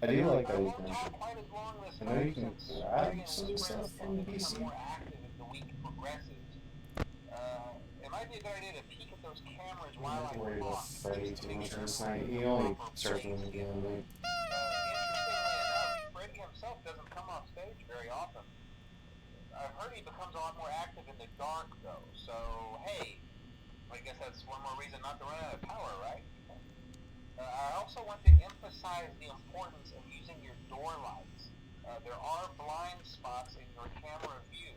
I do like that you won't can. talk quite as long this I know you week can since grab Freddy and some his stuff friends from the become PC. more active as the week progresses. It might be a good idea to peek at those cameras I'm while not I worried about talk. Freddy just to too make much sure on this we're night. in He the only proper serves them place. again, right? Interestingly enough, Freddy himself doesn't come off stage very often. I've heard he becomes a lot more active in the dark, though. So, hey, I guess that's one more reason not to run out of power, right? I also want to emphasize the importance of using your door lights. There are blind spots in your camera view,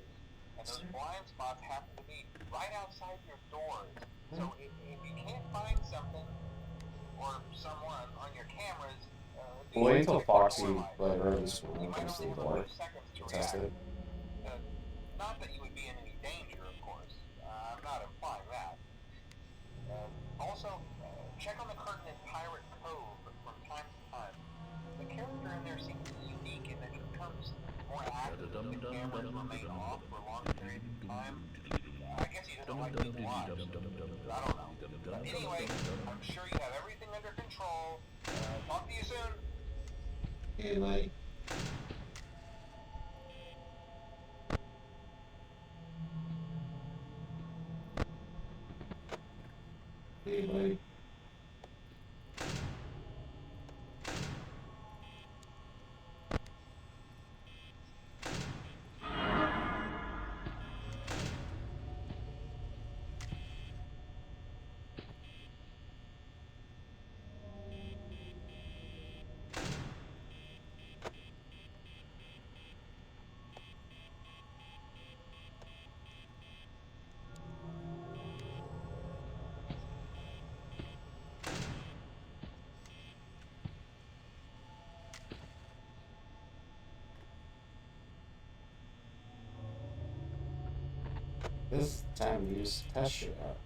and those blind spots happen to be right outside your doors. So if you can't find something or someone on your cameras, wait until Foxy let her in school and comes to the door. Test it. Not that you would be in any danger, of course. I'm not implying that. Also, check on the curtain in Pirate Cove from time to time. The character in there seems unique in that he becomes more active if the cameras remain off for long periods of time. I guess he doesn't like being watched. I don't know. But anyway, I'm sure you have everything under control. Talk to you soon. Hey, like. Hey, like. This time we use test shit out.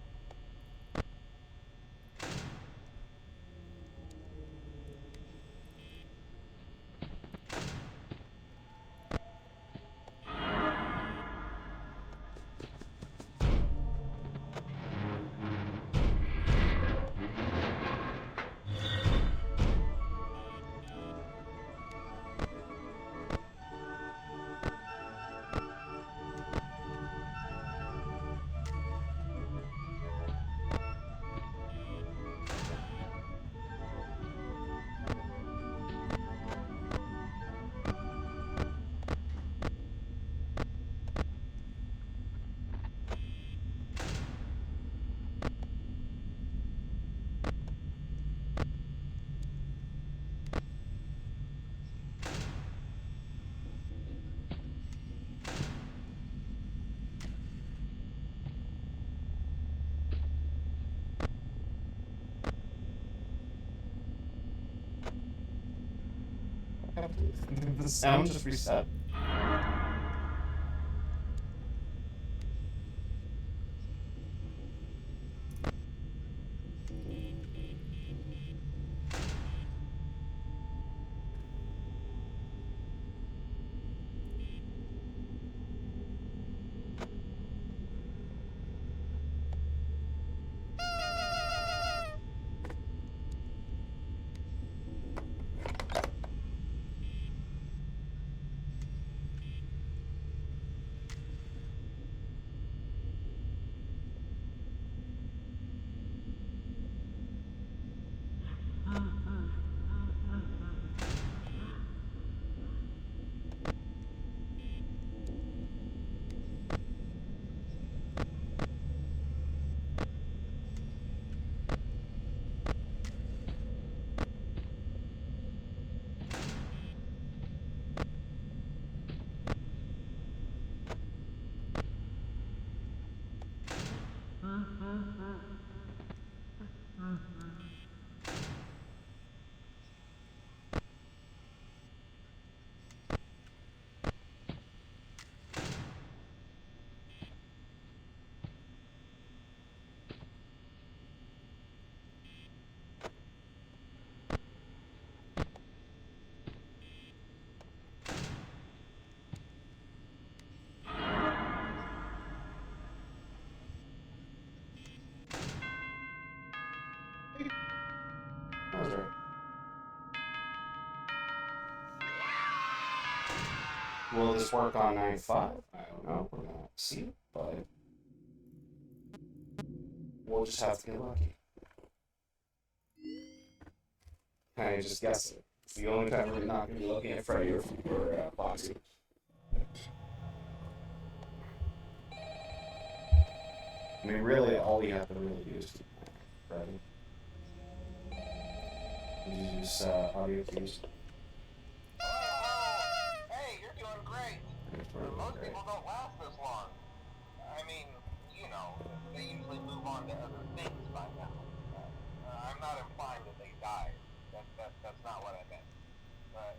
The sound just reset. Will this work on 9.5? I don't know. We're gonna see, but we'll just have to get lucky. Kind of just guess it. It's the only time we're not gonna be looking at Freddy or Foxy. I mean, really, all we have to really do is Freddy. Use audio cues. Hey, you're doing great. Most people don't last this long. I mean, you know, they usually move on to other things by now. I'm not implying that they died. That's not what I meant.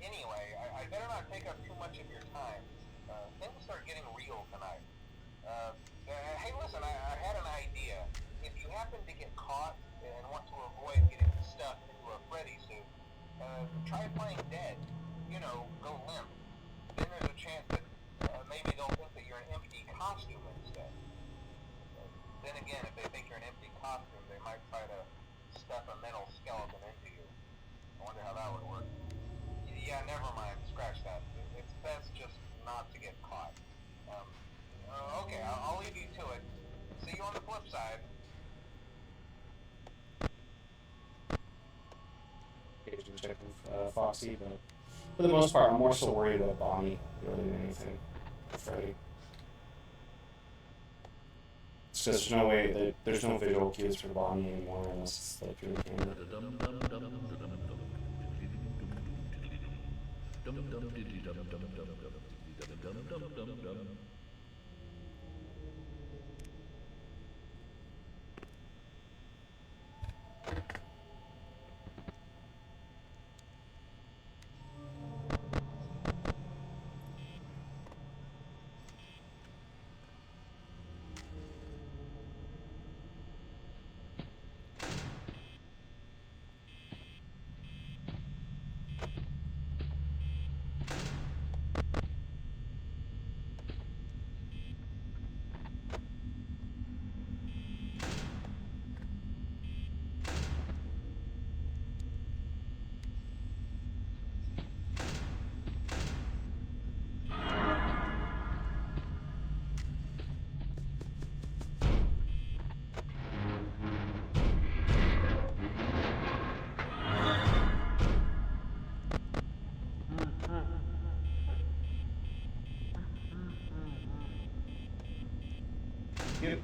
Anyway, I better not take up too much of your time. Things start getting real tonight. Hey, listen, I had an idea. If you happen to get caught and want to avoid getting stuffed into a Freddy suit, try playing dead. You know, go limp. Then there's a chance that maybe they'll think that you're an empty costume instead. Then again, if they think you're an empty costume, they might try to stuff a metal skeleton into you. I wonder how that would work. Yeah, never mind. Scratch that. It's best just not to get caught. Okay, I'll leave you to it. See you on the flip side. Check with Foxy, but for the most part, I'm more so worried about Bonnie really than anything. Freddy. It's just no way that there's no visual cues for Bonnie anymore unless it's like through the camera. Yep.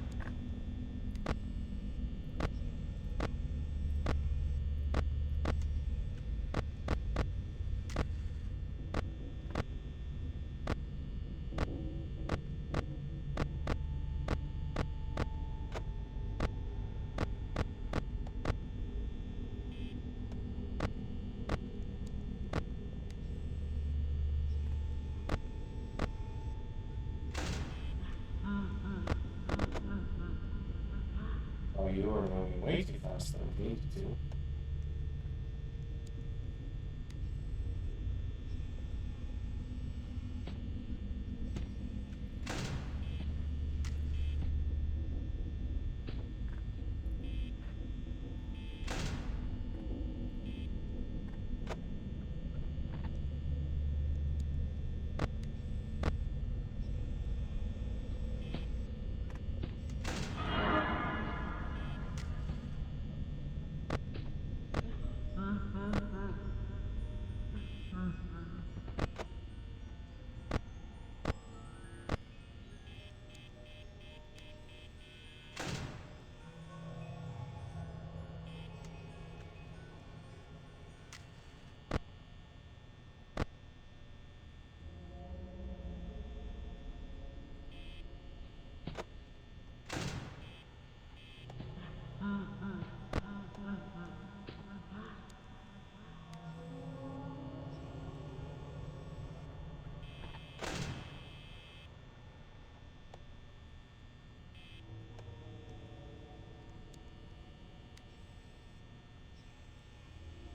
Oh, you were moving way too fast than I needed to.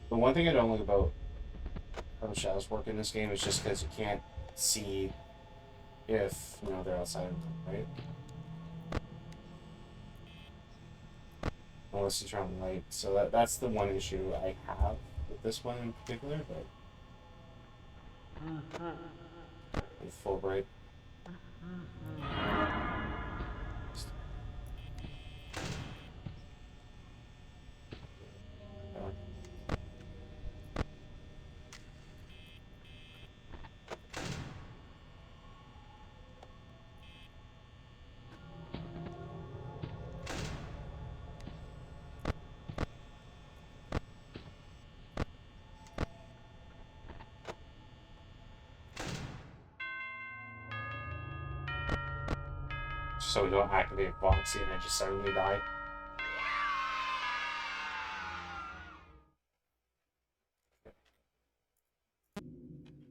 The one thing I don't like about how the shadows work in this game is just because you can't see if, you know, they're outside, right? Unless you turn on the light. So that's the one issue I have with this one in particular, but with full bright. so we don't activate Foxy and I just suddenly die.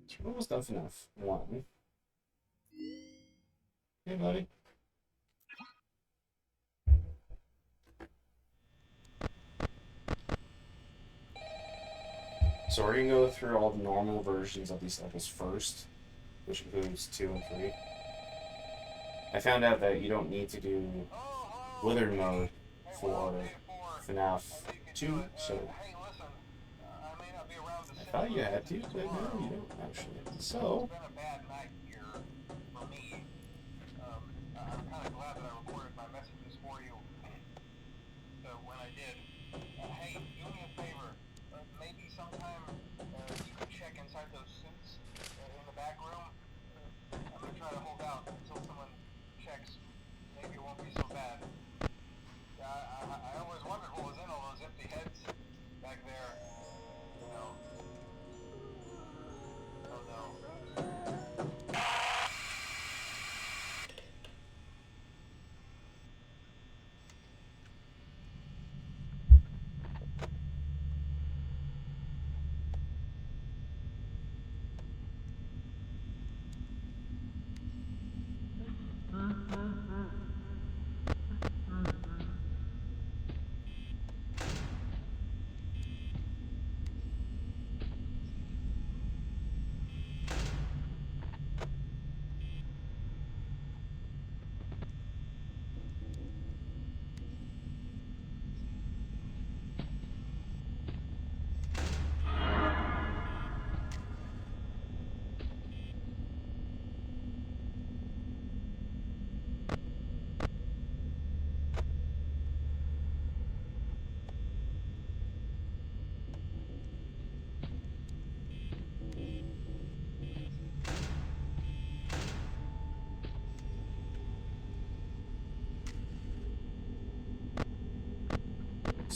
So we're almost done for enough. One. Hey, buddy. So we're gonna go through all the normal versions of these levels first, which includes 2 and 3. I found out that you don't need to do Wither mode for FNAF 2, so I thought you had to, but no, you don't actually. So, It's been a bad night here for me. I'm kind of glad that I recorded my messages for you. So when I did, hey, do me a favor. Maybe sometime you could check inside those suits in the back room. I'm gonna try to hold out until someone checks. Maybe it won't be so bad. I always wondered what was in all those empty heads back there. You know. Oh no.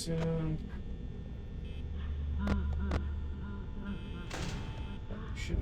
soon. Shoot.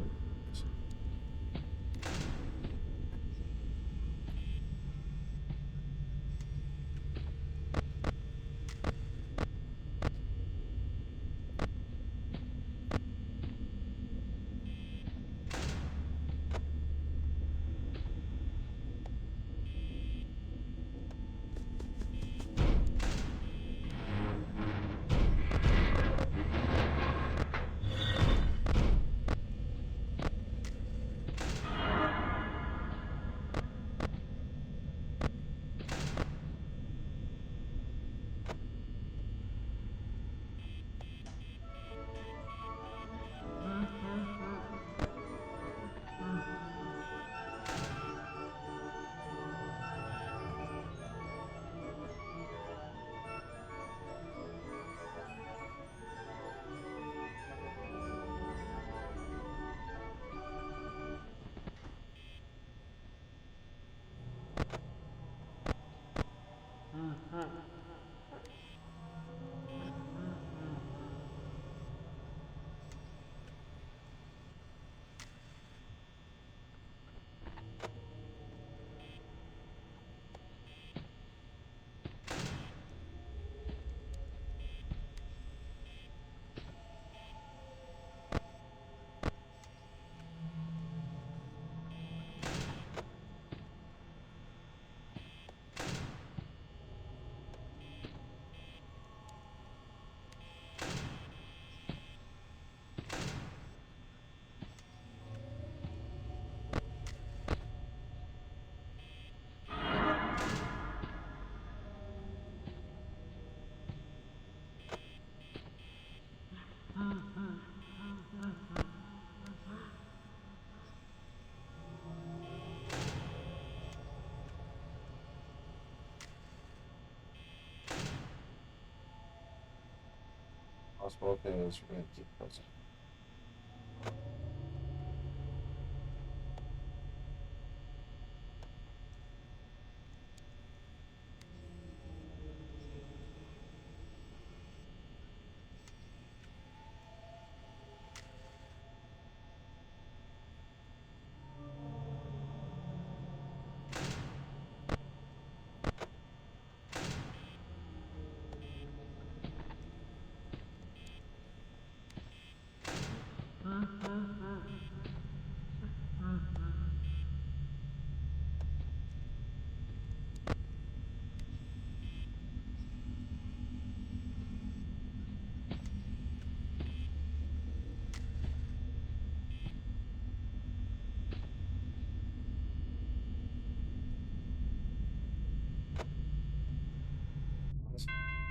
Possible things we're going to keep posting.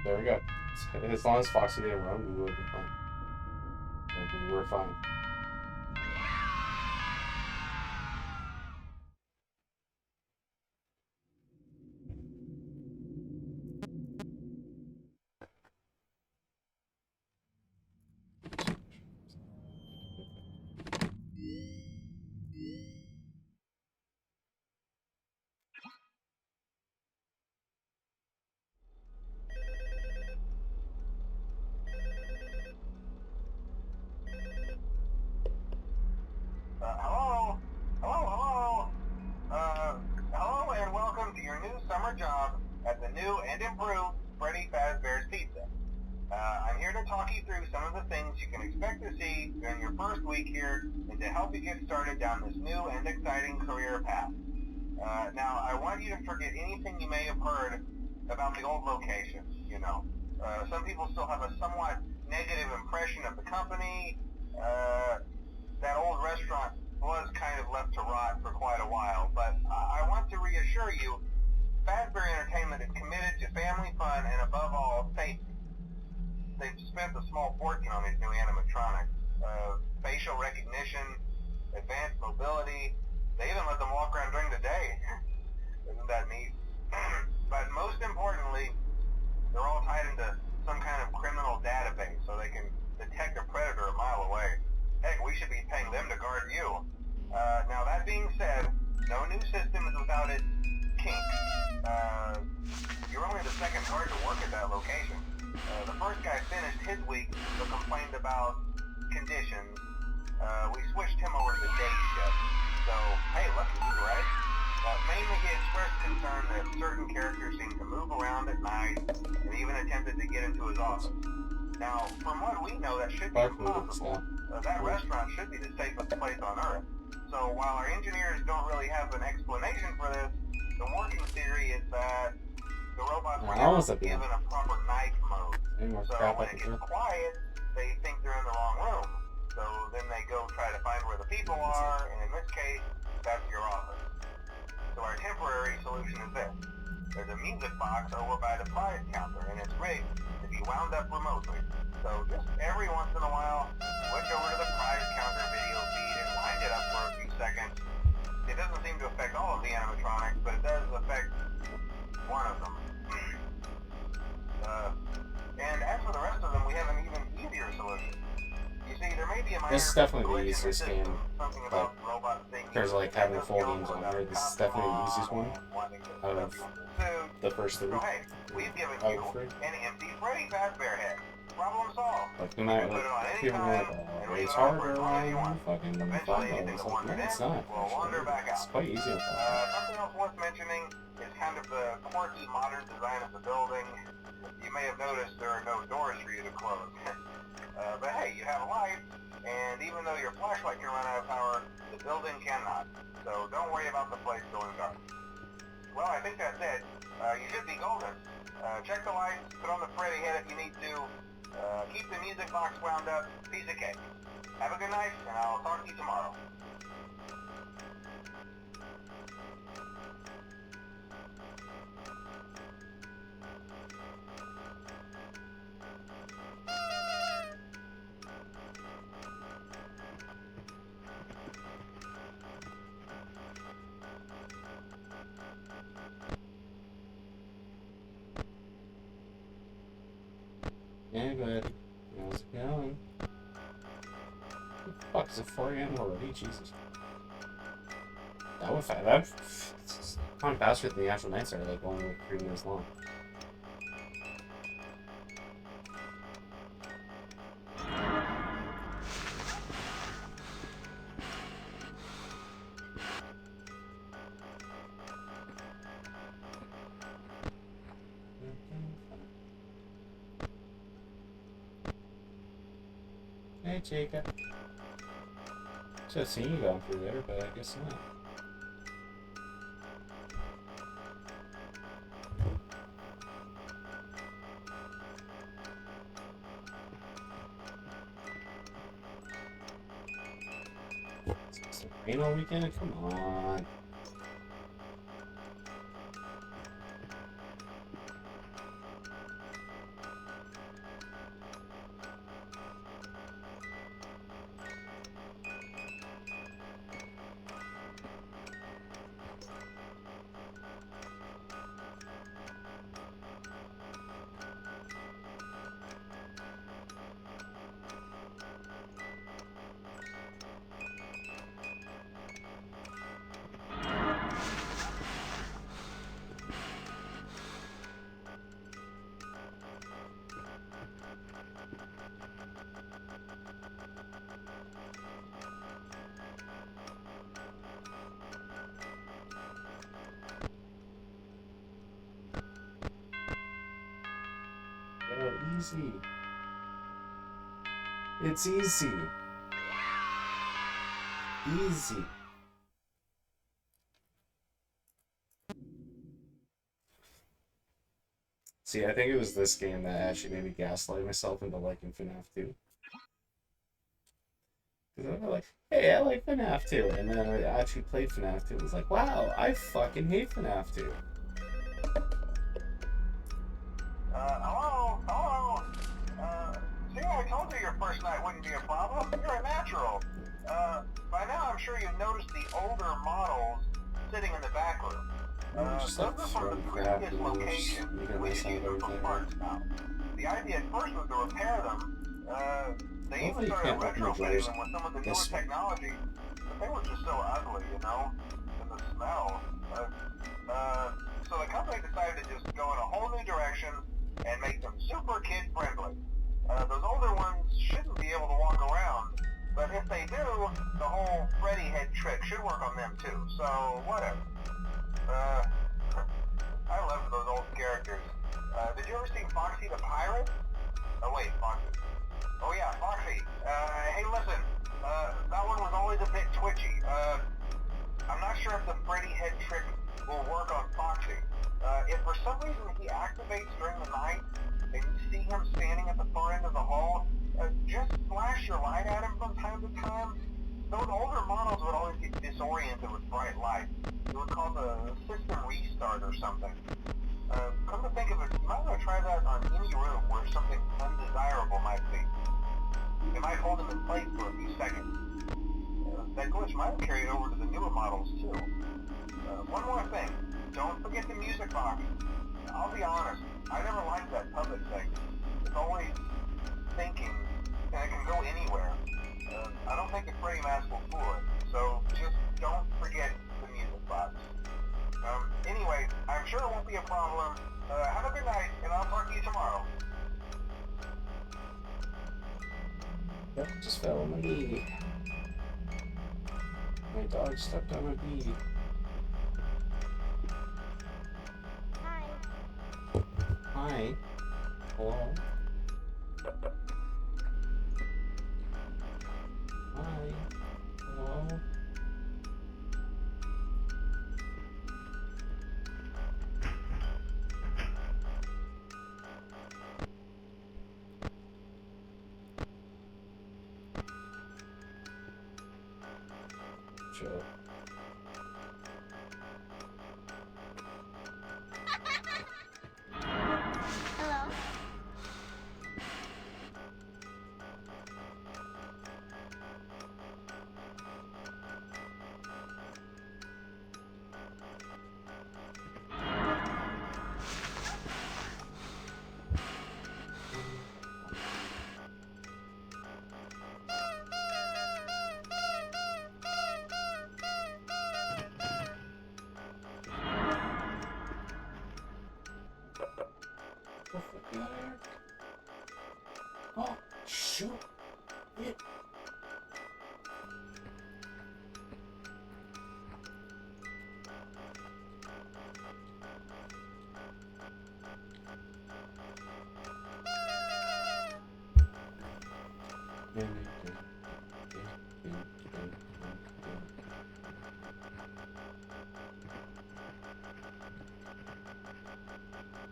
There we go. As long as Foxy didn't run, we would be fine. And we were fine. Hello and welcome to your new summer job at the new and improved Freddy Fazbear's Pizza. I'm here to talk you through some of the things you can expect to see during your first week here and to help you get started down this new and exciting career path. Now, I want you to forget anything you may have heard about the old location, you know. Some people still have a somewhat negative impression of the company. That old restaurant was kind of left to rot for quite a while, but I want to reassure you, Fazbear Entertainment is committed to family fun and above all, safety. They've spent a small fortune on these new animatronics. Facial recognition, advanced mobility, they even let them walk around during the day. Isn't that neat? But most importantly, they're all tied into some kind of criminal database so they can detect a predator a mile away. Heck, we should be paying them to guard you. Now that being said, no new system is without its kinks. You're only the second guard to work at that location. The first guy finished his week but complained about conditions. We switched him over to the day shift. So, hey, lucky you, right? Mainly he expressed concern that certain characters seemed to move around at night and even attempted to get into his office. Now, from what we know, that should be impossible. That restaurant should be the safest place on Earth. So while our engineers don't really have an explanation for this, the working theory is that the robots were never given a proper night mode. So when it gets quiet, they think they're in the wrong room. So then they go try to find where the people are, and in this case, that's your office. So our temporary solution is this. There's a music box over by the prize counter, and it's rigged to be wound up remotely. So just every once in a while, switch over to the prize counter video feed and wind it up for a few seconds. It doesn't seem to affect all of the animatronics, but it does affect one of them. And as for the rest of them, we have an even easier solution. You see, there may be a minor this is definitely the glitch in easiest game, something but about robots being there's like having full games on here. This is definitely the easiest one out of the first three. So hey, we've given you an empty Freddy Fazbear head. Problem solved. Like, no matter, like, people are like, oh, it's harder on fucking Five. It's like, no, it's not. It's quite easy on Five. Something else worth mentioning is kind of the quirky modern design of the building. You may have noticed there are no doors for you to close. But hey, you have lights, and even though your flashlight can run out of power, the building cannot. So don't worry about the place going dark. Well, I think that's it. You should be golden. Check the lights, put on the Freddy head if you need to. Keep the music box wound up. Piece of cake. Have a good night, and I'll talk to you tomorrow. Hey, buddy. How's it going? Fuck, is it 4 a.m. already? Jesus. That was fast. That's gone faster than the actual nights are, like only like 3 minutes long. Hey, Jacob. Should have seen you going through there, but I guess not. Is it rain all weekend? Come on. easy. It's easy. Easy. See, I think it was this game that actually made me gaslight myself into liking FNAF 2. Because I was like, hey, I like FNAF 2. And then I actually played FNAF 2 and was like, wow, I fucking hate FNAF 2. Hello? Hello? See, I told you your first night wouldn't be a problem. You're a natural. By now I'm sure you've noticed the older models sitting in the back room. Just like Those are from the previous location we just use them for parts now. The idea at first was to repair them. They even started retrofitting them with some of the newer technology, but they were just so ugly, you know? And the smell. So the company decided to just go in a whole new direction and make them super kid-friendly. Those older ones shouldn't be able to walk around, but if they do, the whole Freddy head trick should work on them too, so whatever. I love those old characters. Did you ever see Foxy the Pirate? Oh wait, Foxy. Oh yeah, Foxy. Hey listen, that one was always a bit twitchy. I'm not sure if the Freddy head trick will work on Foxy. If for some reason he activates during the night, and you see him standing at the far end of the hall, just flash your light at him from time to time. Those older models would always get disoriented with bright light. It would cause a system restart or something. Come to think of it, you might want to try that on any room where something undesirable might be. It might hold him in place for a few seconds. That glitch might have carried over to the newer models too. One more thing, don't forget the music box. I'll be honest, I never liked that puppet thing. It's always thinking, and it can go anywhere. I don't think the Freddy mask will fool it, so just don't forget the music box. Anyway, I'm sure it won't be a problem. Have a good night, and I'll talk to you tomorrow. Yep, just fell on my knee. My dog stepped on my knee. Hi. Hi. Hello. Hi. Hello. Sure. Hello. Oh, shoot. It.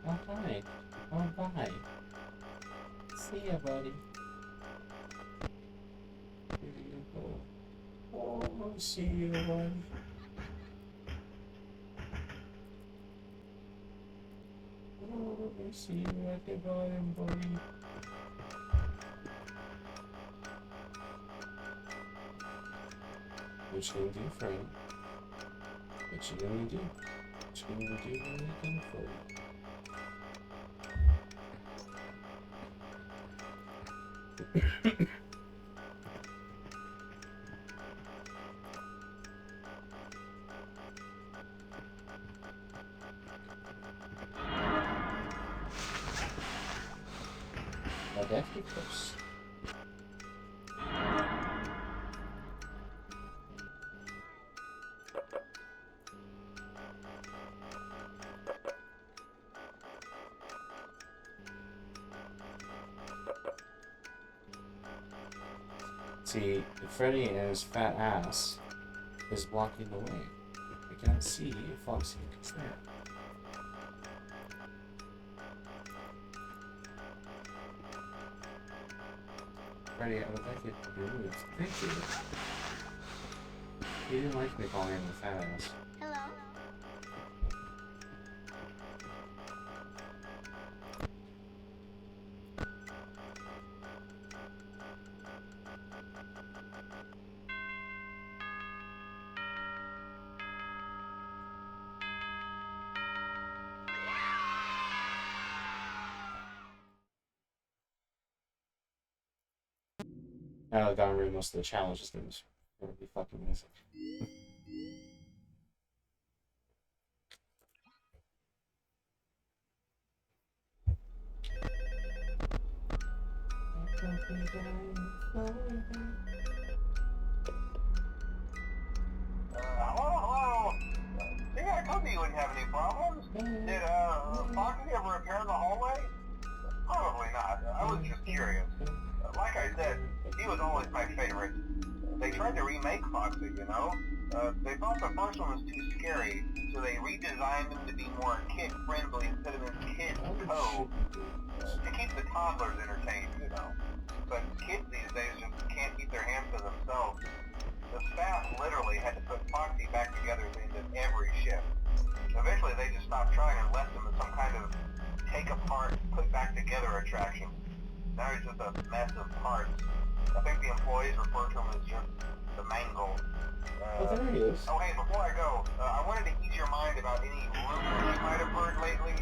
Oh, hi. Oh, bye. See ya, buddy. Here you go. Oh, see you, buddy. Oh, see you at the bottom, buddy. What you gonna do, friend? What you gonna do? What you gonna do when you come for you? That's pretty close. See, Freddy and his fat ass is blocking the way. I cannot see if Foxy is there. Freddy, I would like it to be removed. Thank you. He didn't like me calling him a fat ass. Hello? Now I got rid of most of the challenges. That was gonna be fucking amazing. Hello? See, I told you wouldn't have any problems. Did, Foxy ever repair the hallway? Probably not. I was just curious. Like I said, he was always my favorite. They tried to remake Foxy, you know? They thought the first one was too scary, so they redesigned him to be more kid-friendly instead of his kid code. To keep the toddlers entertained, you know. But kids these days just can't keep their hands to themselves. The staff literally had to put Foxy back together at the end of every shift. Eventually they just stopped trying and left him as some kind of take apart, put back together attraction. Now he's just a mess of parts. I think the employees refer to him as just the mangle. There he is. Oh hey, before I go, I wanted to ease your mind about any rumors you might have heard lately.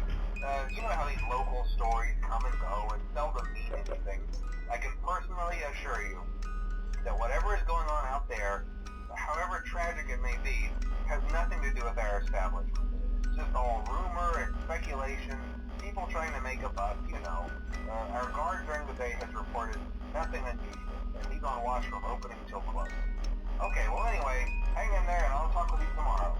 You know how these local stories come and go and seldom mean anything. I can personally assure you that whatever is going on out there, however tragic it may be, has nothing to do with our establishment. It's just all rumor and speculation, people trying to make a buck, you know. Our guard during the day has reported nothing unusual, and he's on watch from opening till close. Okay, well anyway, hang in there and I'll talk with you tomorrow.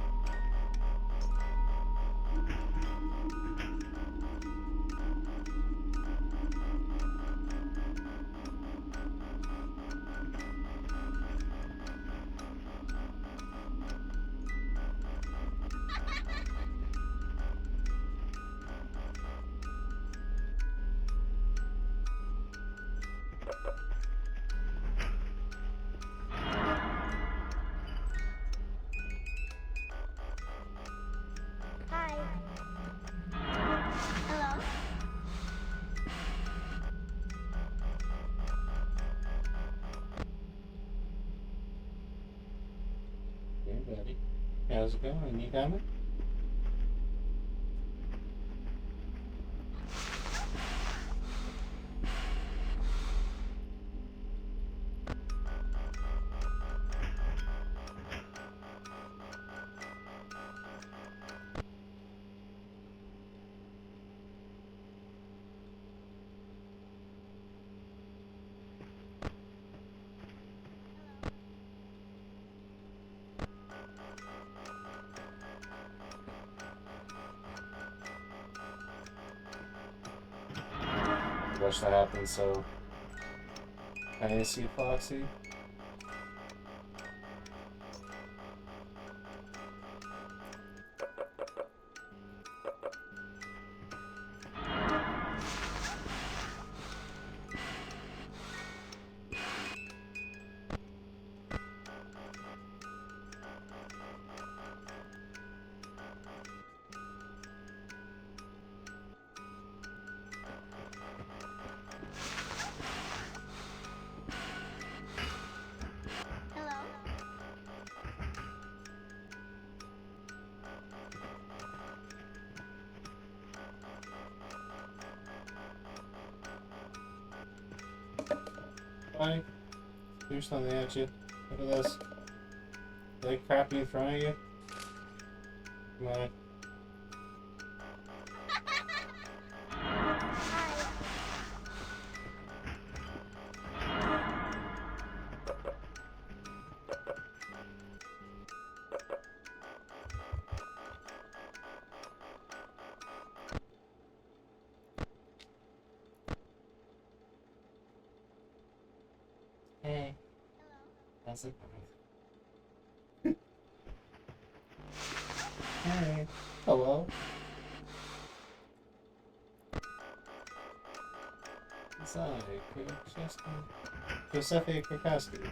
Hi. Hello? Hey, buddy. How's it going? You coming? Watch that happen, so I see Foxy. Hello? Hi. Do something at you. Look at this. They crappy in front of you. Come on. Hello? Classic. Hey. Hello. Giuseppe Krakowski.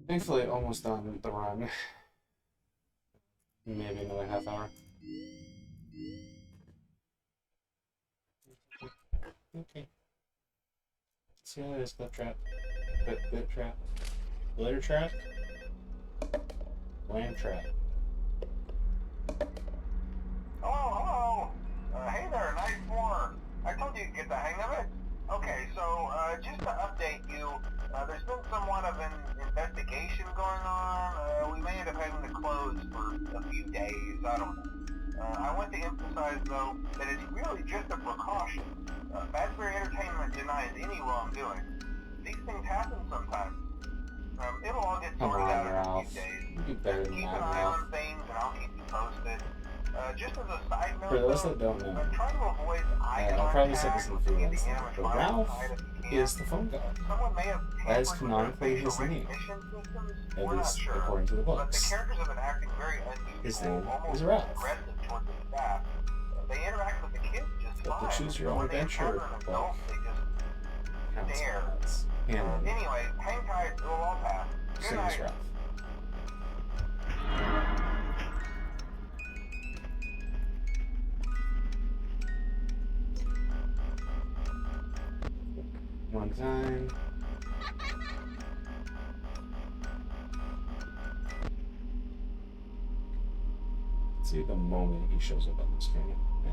Thankfully, almost done with the run. Maybe another half hour. Okay. See how it is, Clip Trap. Clip Trap. Glitter Trap. Lamb Trap. Hello. Hey there, Night 4. I told you to get the hang of it. Okay, so, just to update you, there's been somewhat of an investigation going on. We may end up having to close for a few days, I don't know. I want to emphasize, though, that it's really just a precaution. Fazbear Entertainment denies any wrongdoing. These things happen sometimes. It'll all get sorted out in a few days. You better than Keep that, an eye Ralph. on things, and I'll keep you posted. Just as a side note, For those though, that don't know, try to avoid eye I'll probably say this contact in a with few the minutes, animatronic but Ralph side if you can. is the phone guy. Someone may have That is tampered with canonically their his facial name, recognition systems. at We're not least sure. according to the But the books. characters have been acting very His unusual, name almost is Ralph. aggressive towards the staff. They interact with the kids just You have fine. to choose your But own when they adventure, encounter an but adult, they just counts stare. as handling. Anyway, hang tight. It'll all pass. Good Same night. as Ralph. One time. See the moment he shows up on the screen. Yeah,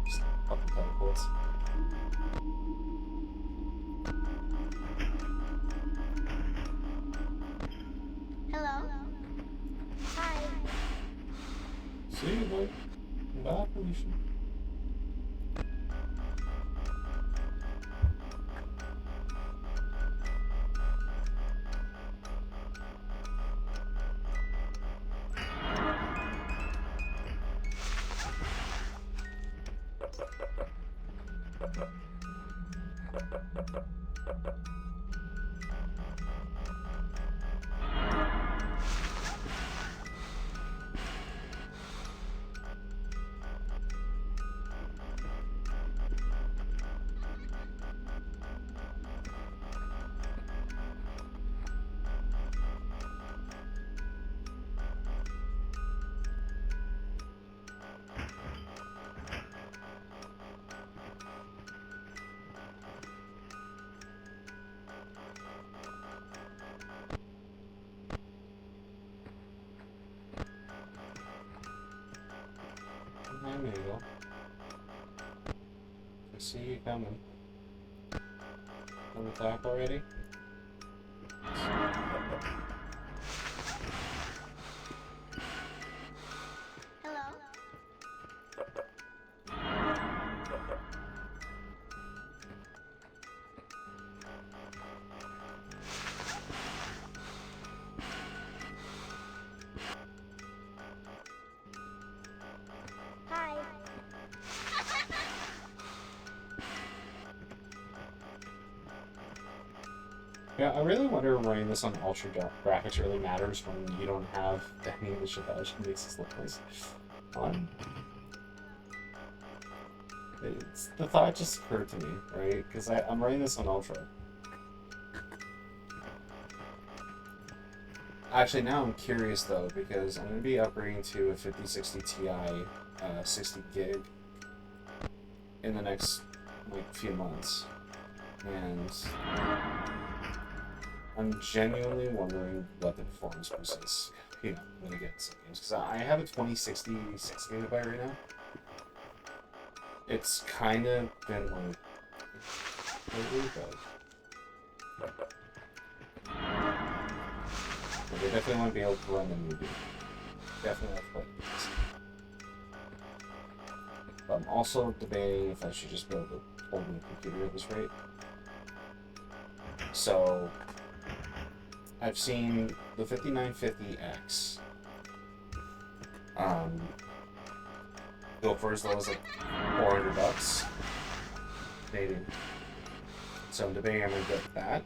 just fucking teleports. Hello. Hi. See you, boy. Bye, Felicia. Hi, Mabel. I see you coming. On the top already? Hello. Hi. Yeah, I really wonder if running this on ultra graphics really matters when you don't have any of the shit that actually makes this look nice. The thought just occurred to me, right? Because I'm running this on Ultra. Actually, now I'm curious though, because I'm going to be upgrading to a 5060 Ti 60 gig in the next few months, and I'm genuinely wondering what the performance boost is. I'm going to get some games because I have a 2060 6GB right now. It's kind of been like lately, but they definitely want to be able to run the movie. Definitely have to play this. But I'm also debating if I should just be able to hold my computer at this rate. So I've seen the 5950X go for as low as like $400, maybe. So I'm debating I'm gonna get that.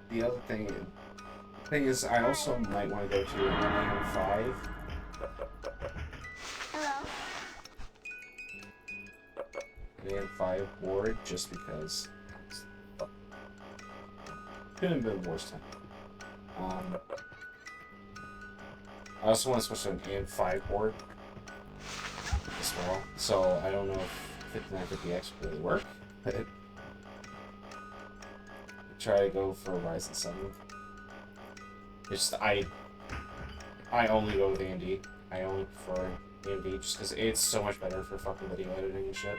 The other thing is, I also might want to go to an AM5. Hello? An AM5 board, just because. Couldn't have been worse time. I also want to switch to an AM5 board as well, so I don't know if 5950X would really work. Try to go for a Ryzen 7. It's just I only go with AMD. I only prefer AMD just because it's so much better for fucking video editing and shit.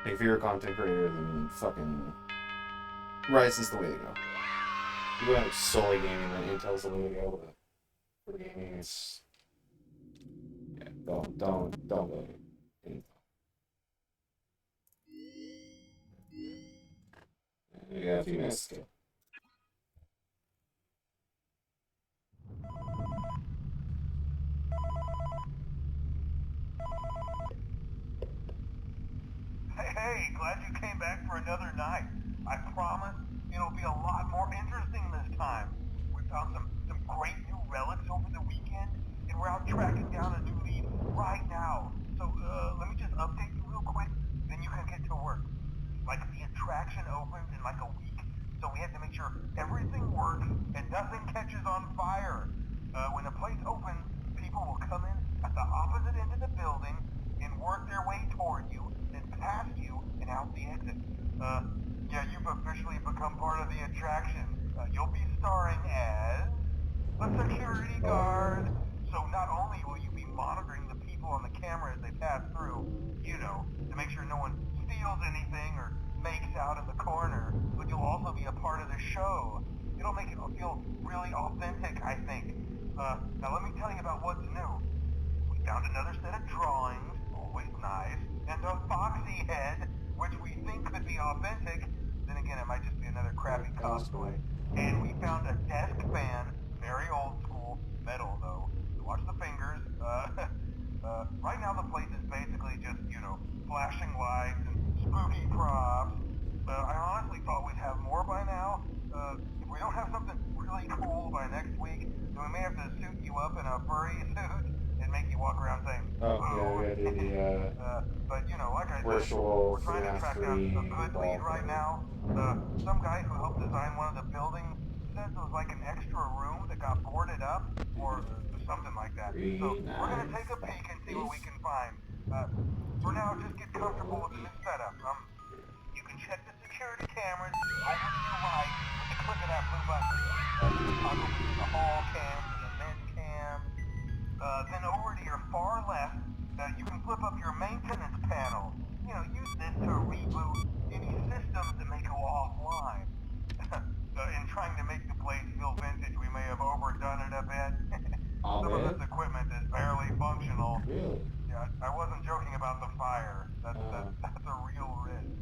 Like, if you're a content creator, then fucking Ryzen's the way to go. If you went solely gaming, then Intel's the way to go. But for gaming, it's don't go Intel. We got a few minutes to go. Hey, glad you came back for another night. I promise it'll be a lot more interesting this time. We found some great new relics over the weekend, and we're out tracking down a new lead right now. So, let me just update you real quick, then you can get to work. Like, the attraction opens in like a week, so we have to make sure everything works and nothing catches on fire. When the place opens, people will come in at the opposite end of the building and work their way toward you, then past you and out the exit. Yeah, you've officially become part of the attraction. You'll be starring as a security guard. So not only will you be monitoring the people on the camera as they pass through, to make sure no one steals anything or makes out in the corner, but you'll also be a part of the show. It'll make it feel really authentic, I think. Now let me tell you about what's new. We found another set of drawings, always nice, and a foxy head, which we think could be authentic. Then again, it might just be another crappy cosplay. And we found a desk fan, very old school, metal though. So watch the fingers. Right now the place is basically just, flashing lights and spooky props. I honestly thought we'd have more by now. If we don't have something really cool by next week, then we may have to suit you up in a furry suit and make you walk around saying, "Oh, yeah, we gotta do but like I said, virtual we're trying to track down a good lead right now. Some guy who helped design one of the buildings says it was like an extra room that got boarded up, or something like that. So we're gonna take a peek and see what we can find. For now, just get comfortable with the new setup. You can check the security cameras over to your right with the click of that blue button. Toggle between the hall cams and the vent cams. Then over to your far left, you can flip up your maintenance panel. Use this to reboot any systems that may go offline. In trying to make the place feel vintage, we may have overdone it a bit. Some of this equipment is barely functional. Really? Yeah, I wasn't joking about the fire. That's a real risk.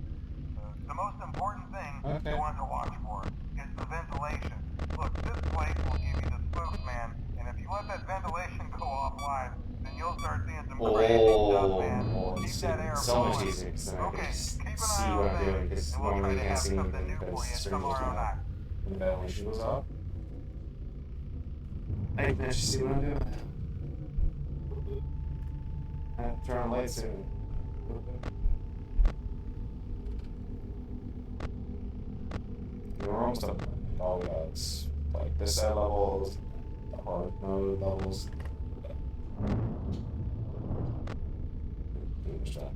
The most important thing you want to watch for is the ventilation. Look, this place will give you the spooks, man. And if you let that ventilation go offline, then you'll start seeing some crazy stuff, man. Keep that air so much flowing. easier because I Okay, can just keep an see eye what on I'm doing things, because and we'll try normally to you can't have see something anything new for because you certain tomorrow night. when the ventilation goes off. I can actually see what I'm doing. I have to turn on lights soon. We're almost up all the odds. Like the set levels, the hard mode levels. Finish that.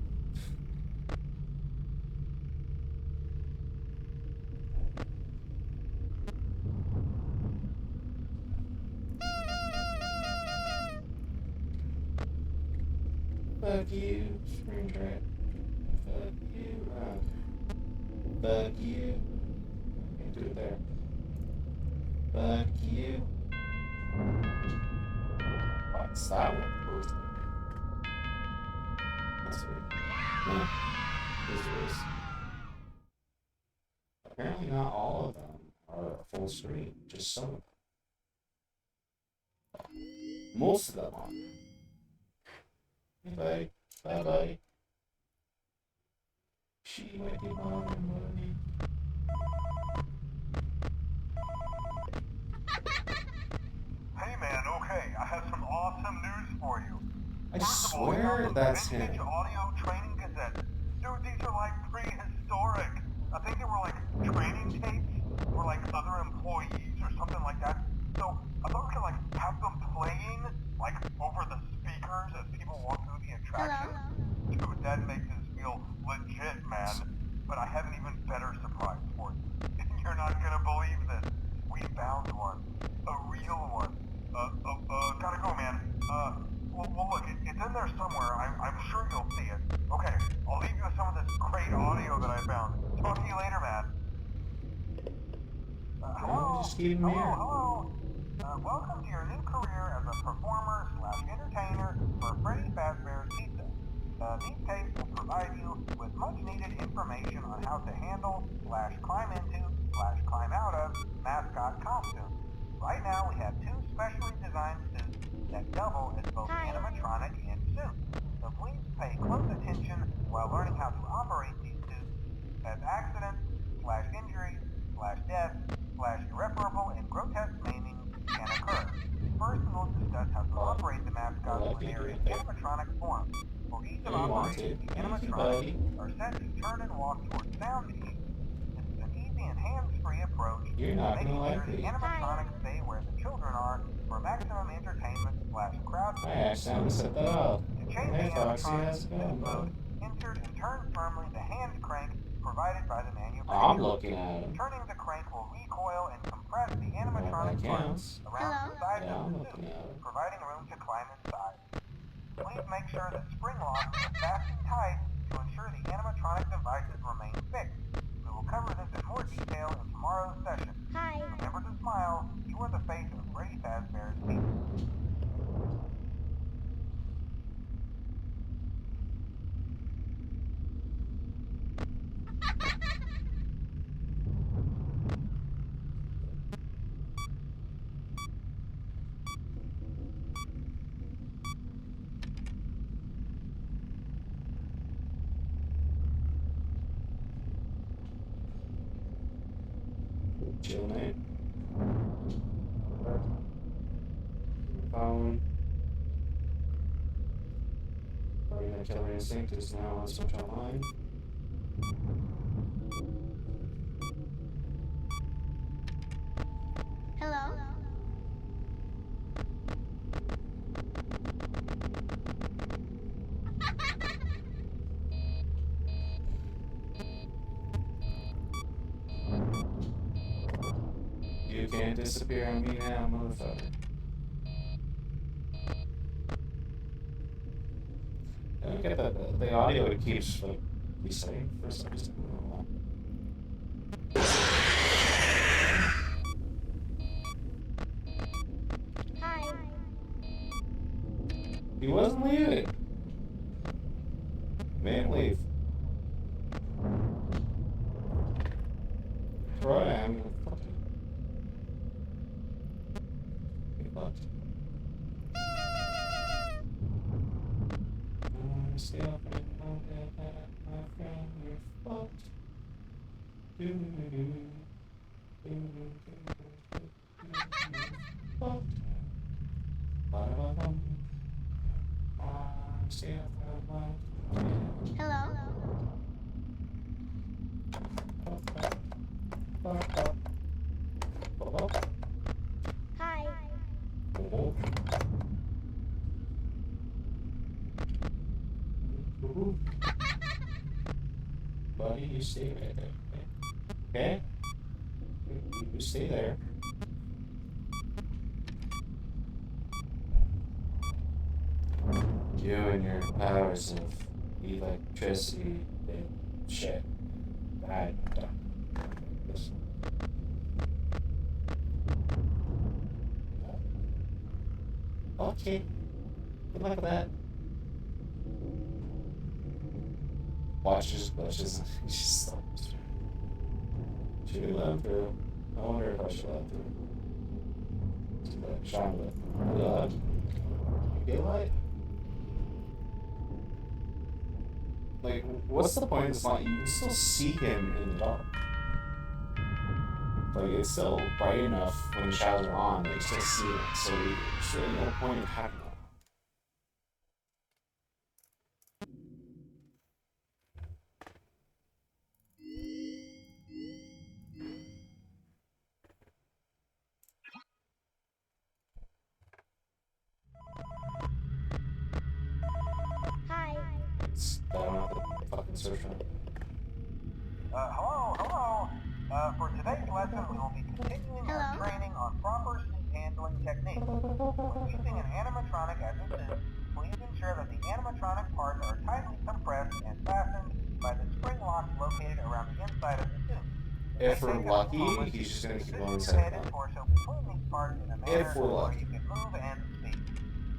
Fuck you, Springtrap. Fuck you, Rock. Fuck you. Can't do it there. Fuck you. What's that one? First. That's weird. Nah. This is. Apparently not all of them are full screen. Just some of them. Most of them are. Bye. Bye bye. She might be mom and money. Hey man, okay, I have some awesome news for you. I First of all, swear those that's vintage him. audio training cassettes. Dude, these are like prehistoric. I think they were like training tapes for like other employees or something like that. So I thought we could like have them playing like over the speakers as people walk through the attraction. Hello? Dude, that makes this feel legit, man. But I have an even better surprise for you. You're not gonna believe this. We found one. A real one. Gotta go, man. Well look, it's in there somewhere. I'm sure you'll see it. Okay, I'll leave you with some of this great audio that I found. Talk to you later, man. Hello? Just keep him here. Hello? Welcome to your new career as a performer/entertainer for Freddy Fazbear's Pizza. These tapes will provide you with much-needed information on how to handle/climb into/climb out of mascot costumes. Right now, we have two specially designed suits that double as both Hi. animatronic and suit. So please pay close attention while learning how to operate these suits, as accidents/injuries/death/irreparable and grotesque maiming can occur. First, we will discuss how to operate the mascot when they are in animatronic form. For ease of operation, the animatronics are set to turn and walk towards sound cues. This is an easy and hands-free approach, You're not making gonna sure like the me. animatronics stay where the children are for maximum entertainment/crowd. I accidentally set that up. To change Hey the Foxy, animatronic how's it suit going, mode, bud? insert and turn firmly the hand crank provided by the I'm manufacturer. looking at him. Turning the crank will recoil and compress the Well, animatronic that counts. parts around the sides Yeah, of I'm the looking suit, at him. providing room to climb inside. Please make sure the spring locks are fastened tight to ensure the animatronic devices remain fixed. We will cover this in more detail in tomorrow's session. Hi. Remember to smile. You are the face of Freddy Fazbear's Pizza. Chill, mate. Phone. Probably Killer Instinct is now on Switch Online. Hello? You can't disappear on me now, motherfucker. I don't get that the audio it keeps like resetting for some reason. I don't know. Hi. He wasn't leaving. Man, leave. Troy, I'm gonna fuck you. Get fucked. Stay up and know that my friend, you're fucked. Fucked. Ba-da-ba-bum. Hello? Hi. Buddy, you stay right there. Okay? You stay there. You and your powers of electricity and shit. I don't. Listen. Okay. Good luck with that. Watches glitches. He just stops. Should we let him through? I wonder if I should let him through. Shine lit. Daylight? Like, what's the point of this light? You can still see him in the dark. Like, it's still bright enough when the shadows are on that you still see it. So there's really no point in having that. Hi. I don't have to fucking search for it. Hello. For today's lesson, we will be continuing our training on proper suit handling techniques. When using an animatronic as a suit, please ensure that the animatronic parts are tightly compressed and fastened by the spring locks located around the inside of the suit. If we're lucky, he's just gonna keep going inside the box. If we're lucky. You can move and speed.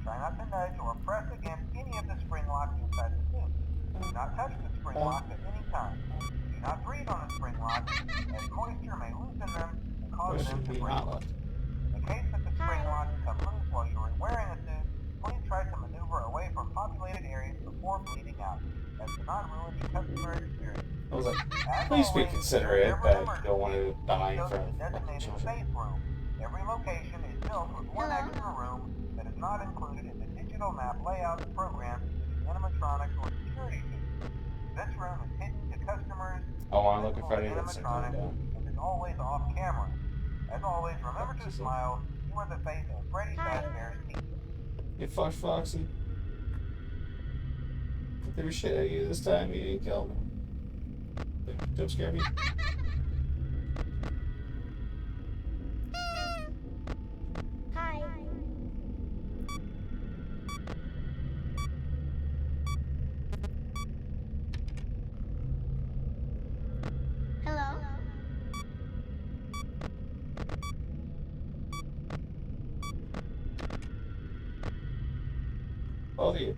Try not to nudge or press against any of the spring locks inside the suit. Do not touch the spring locks at any time. Do not breathe on the spring locks, as moisture may loosen them and cause them to break. In the case that the spring locks come loose while you are wearing a suit, please try to maneuver away from populated areas before bleeding out, as to not ruin the customer experience. I was like, As please be always, considerate whenever that an you don't want to die in go to front the of designated children. space room. Every location is built with one extra room that is not included in the digital map layout programmed into the animatronics or security system. This room is hidden to customers. Oh, I'm looking for visible anything animatronics and is always off camera. As always, remember to smile. You are the face of Freddy Fazbear's Pizza. You fucked Foxy. If there was shit at you this time, you didn't kill me. Jump scare me. Hi. Hello? Both of you.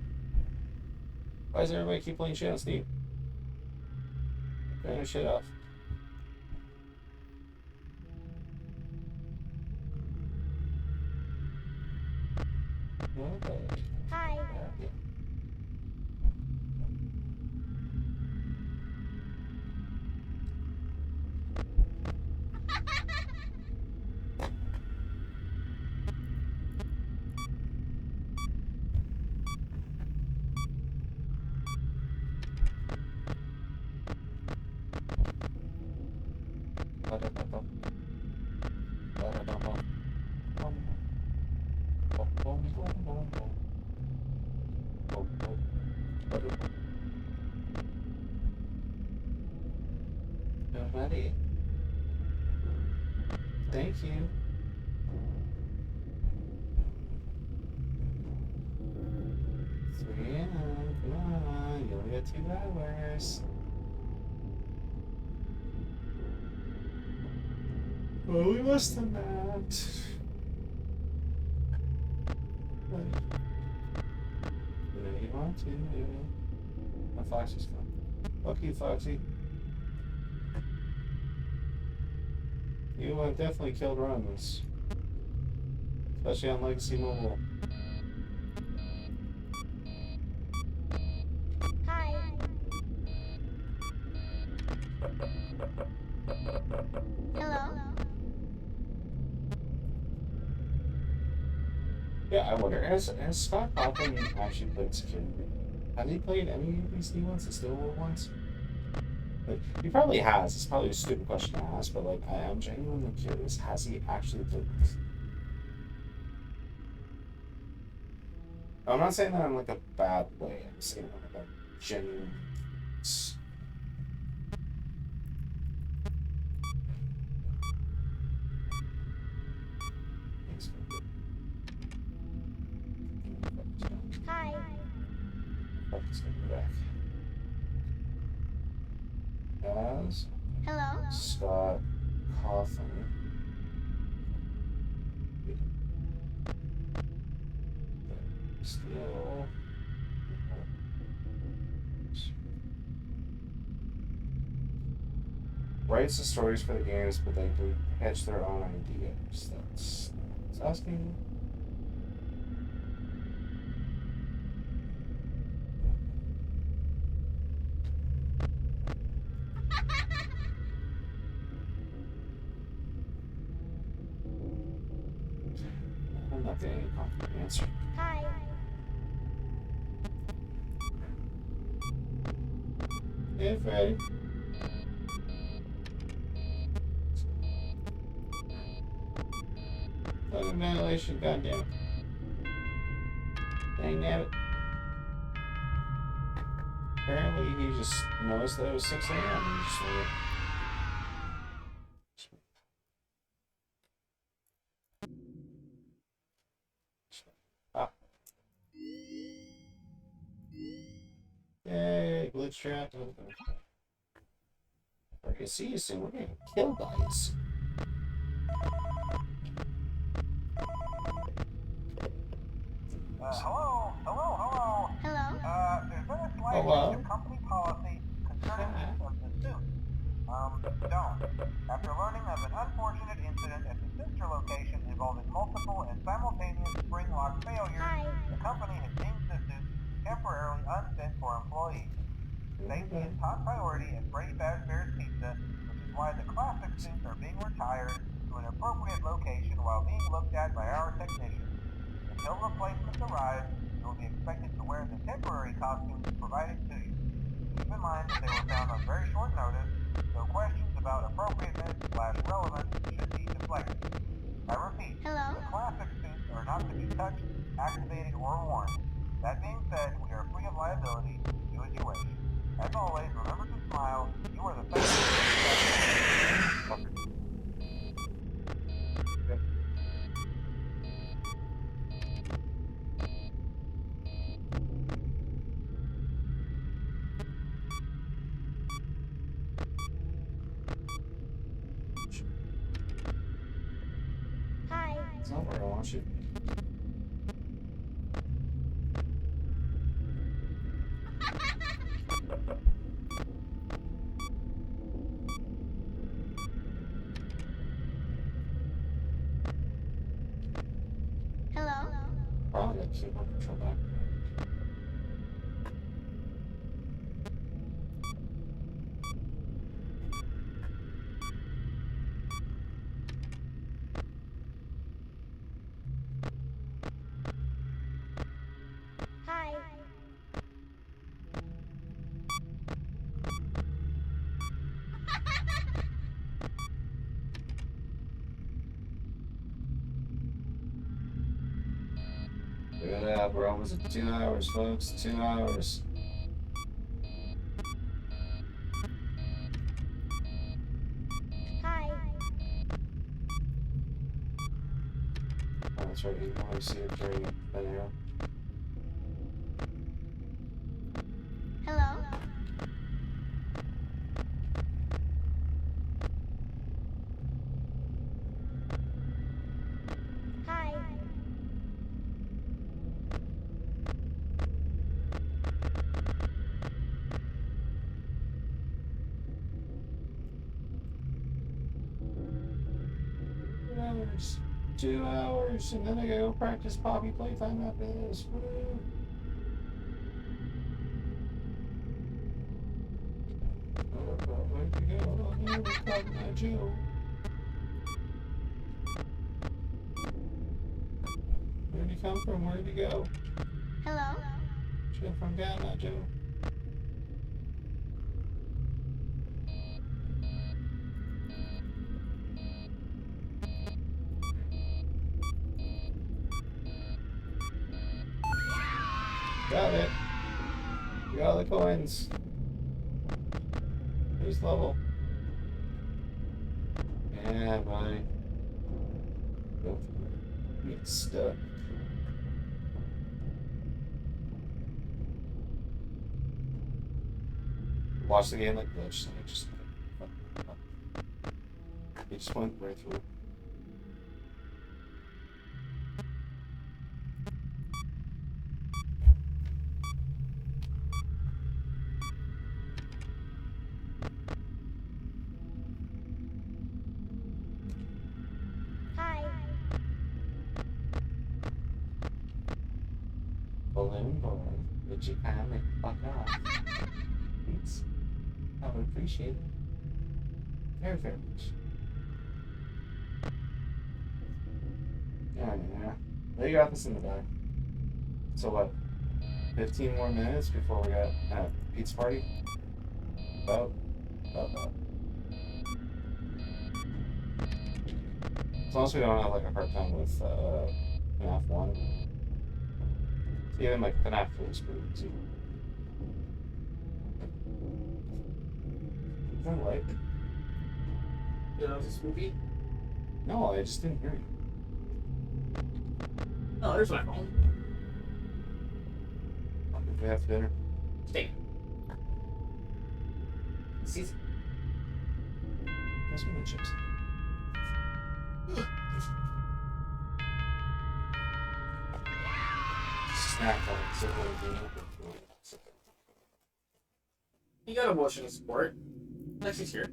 Why does everybody keep playing shit on Steam? Turn your shit off. Okay. Hi. Yeah. Nobody. Thank you. Serena, come on, you only got 2 hours. Oh, we must have that. Whatever you want to do. My Foxy's coming. Fuck you, Foxy. You definitely killed Romans. Especially on Legacy Mobile. Hi. Hello? Yeah, I wonder, has Scott Cawthon actually played security? Have you played any of these new ones, the Steelworld ones? Like, he probably has. It's probably a stupid question to ask, but like, I am genuinely curious. Has he actually played this? I'm not saying that in like a bad way. I'm saying that like a genuine. Hi. As Hello. Scott Coffin. Still. Writes the stories for the games, but they can pitch their own ideas. That's asking. I'm not getting any concrete answer. Hi. Hey, Freddy. Fucking ventilation, goddammit. Dang nabbit. Apparently he just noticed that it was 6 a.m. and he just went. Ah. Yay, glitch trap. We're gonna see you soon. We're gonna kill guys. Hello? Hello. There's been a slight Hello? change of company policy concerning use of the suit. Don't. After learning of an unfortunate incident at the sister location involving multiple and simultaneous spring lock failures, Hi. the company has deemed the suit temporarily unfit for employees. Safety is top priority at Freddy Fazbear's Pizza, which is why the classic suits are being retired to an appropriate location while being looked at by our technicians. Until replacements arrive, you will be expected to wear the temporary costumes provided to you. Keep in mind that they were found on very short notice, so questions about appropriateness/relevance should be deflected. I repeat, Hello. the classic suits are not to be touched, activated, or worn. That being said, we are free of liability. Do as you wish. As always, remember to smile. You are the best. Hi. It's not where I want you. Hello. Probably got keyboard control back. Hi. Look at that, we're almost at 2 hours, folks. 2 hours. Hi. Oh, that's right, you can only see it during the video. Hello. Hi. Hours. 2 hours, and then I gotta go practice Poppy Playtime after this. Woo. Where'd you go? Oh, no, we're talking about Joe. Where'd you come from? Where'd you go? Hello. Joe from Ghana, Joe. Got it. We got all the coins. Who's level? Yeah, buddy. Go for it. Get stuck. Watch the game like glitch. He just went right through. Hi. Balloon boy, would you kindly fuck off? Thanks. I would appreciate it. Very, very much. Yeah. They got this in the bag. So what? 15 more minutes before we got pizza party? About. As long as we don't have like a hard time with FNAF 1. Even like FNAF 2 is pretty easy. I like. You know, it's a movie. No, I just didn't hear you. Oh, there's my phone. Did we have dinner? Steak. Season. That's my chips. Snack time. So You got emotional support. Lexi's here.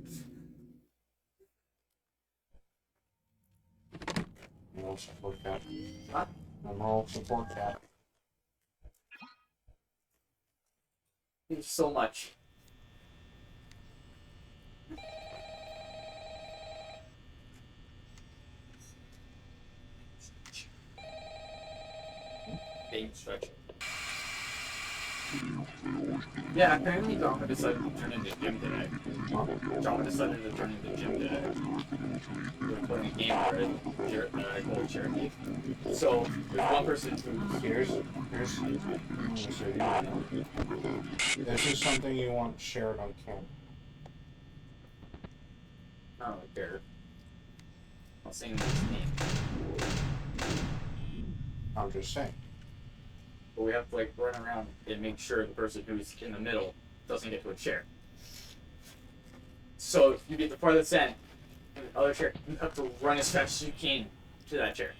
moral support cat. What? A moral support cat. Thank you so much. Big instruction. Yeah, apparently Dharma decided to turn into Jim today. Dharma decided to turn into Jim today. We were playing a game where I called Cherokee. So, there's one person who... Here's this is something you want shared on camera. I don't really care. I'm saying his name. I'm just saying. But we have to like run around and make sure the person who's in the middle doesn't get to a chair. So you get the farthest end, and the other chair, you have to run as fast as you can to that chair.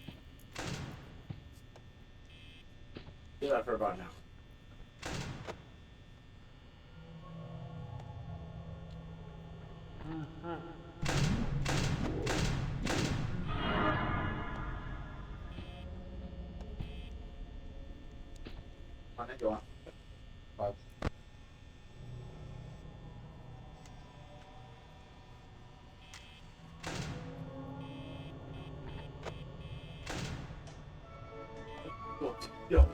Do that for about an hour. On it, go on. But Go.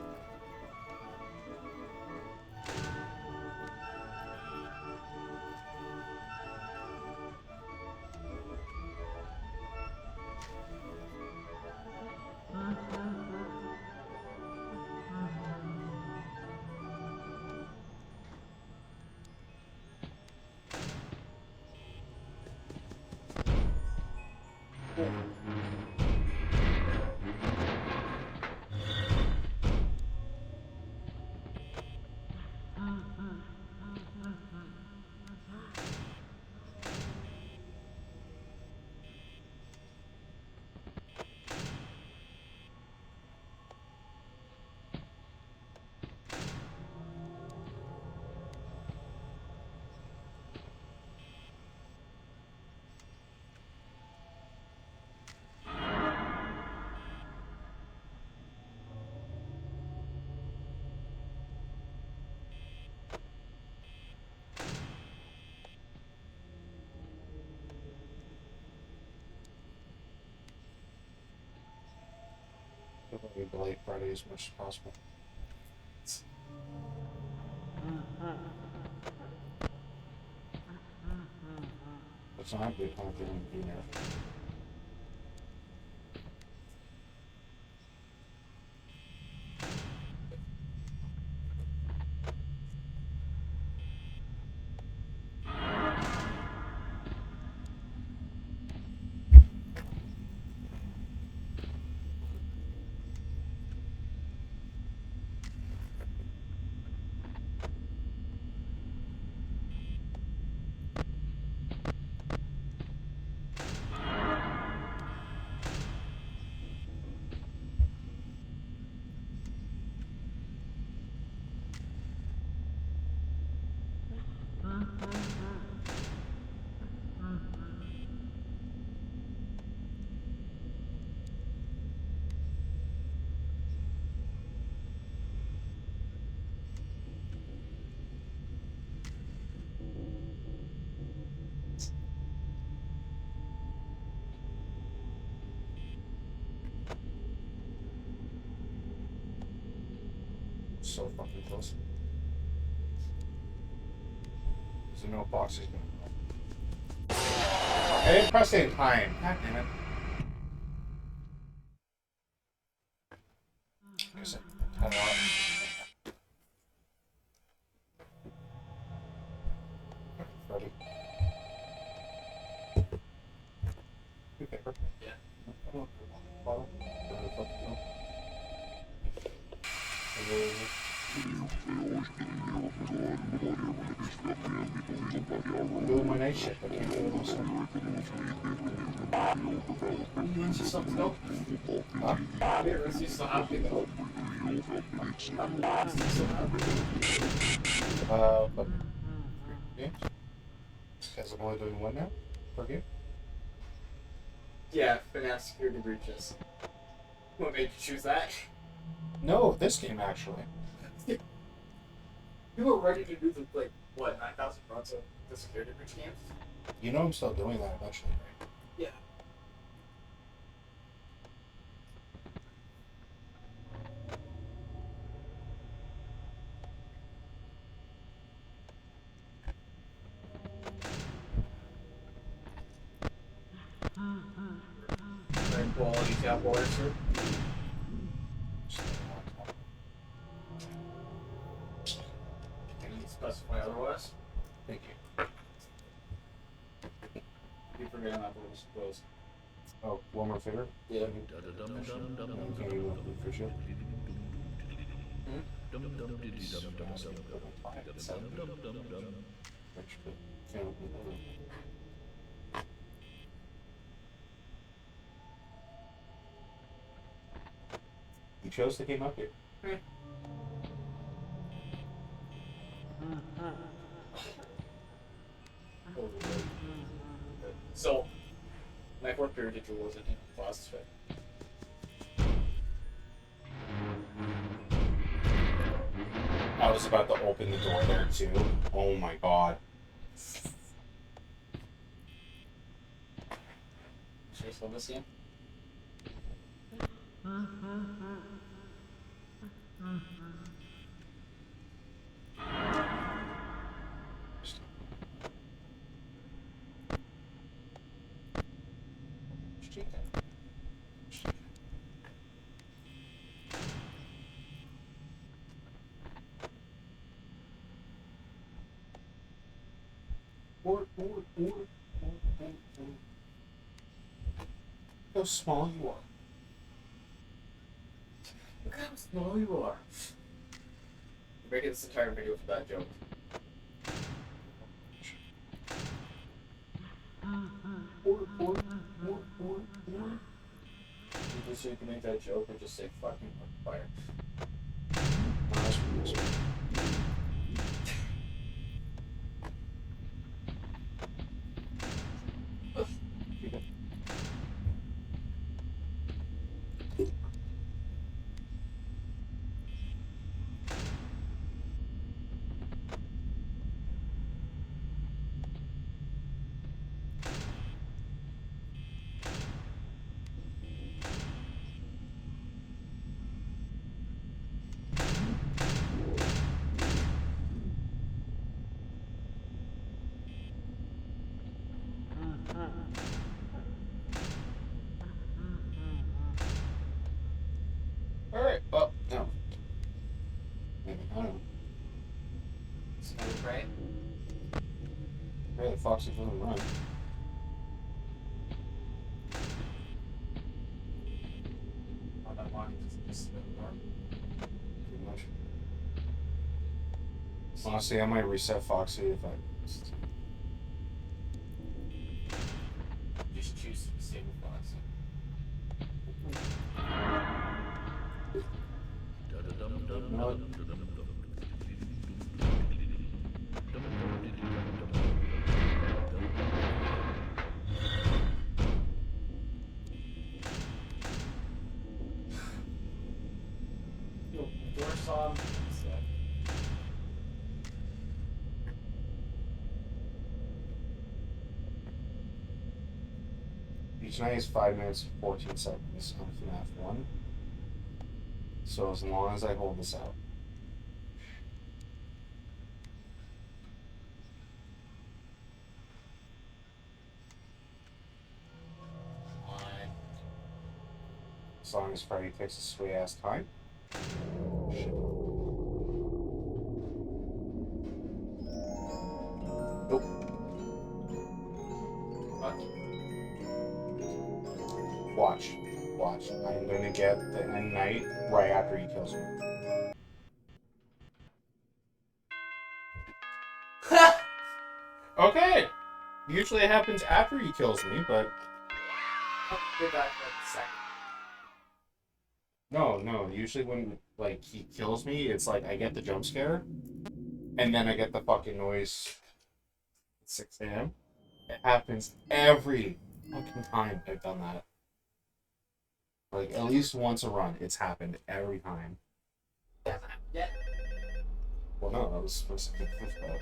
we delay Friday as much as possible. It's not good content in there. So fucking close. There's no boxes. I didn't press it in time. God damn it. Guess it had a lot. Ready? Two paper. Yeah. Bottle. Doing my night shift. I can't do it myself. You want to see something though? Huh? Here, let's see some happy though. But games? Because I'm only doing one now per game? Yeah, finance security breaches. What made you choose that? No, this game actually. You were ready to do the, like, what, 9,000 runs of the security breach games? You know I'm still doing that eventually, right? Yeah. Very quality tap water, sir. Can you specify otherwise? Thank you. Keep forgetting that was closed. Oh, one more favor? Yeah. Can you for sure? You chose to came up here. So, my fourth period teacher wasn't in class today. I was about to open the door there too. Oh my god. Should I slow this again? How small you are. Look how small you are. You're making this entire video for that joke. Just so you can make that joke or just say fucking fire. Alright, well, no. Maybe, I don't know. Right? Where the Foxy doesn't run. Oh, that one just the door. Pretty much. Honestly, I might reset Foxy if I... Just choose to disable Foxy. No. Door saw. Each night is 5 minutes and 14 seconds on FNAF 1. So as long as I hold this out. As long as Freddy takes a sweet ass time. Shit. Nope. What? Watch. Watch. I'm gonna get the end night right after he kills me. Okay! Usually it happens after he kills me, but... I'll be back for a second. No. Usually when, like, he kills me, it's like I get the jump scare, and then I get the fucking noise at 6 a.m. It happens every fucking time I've done that. Like, at least once a run, it's happened every time. Yeah. Well, no, that was my second first time.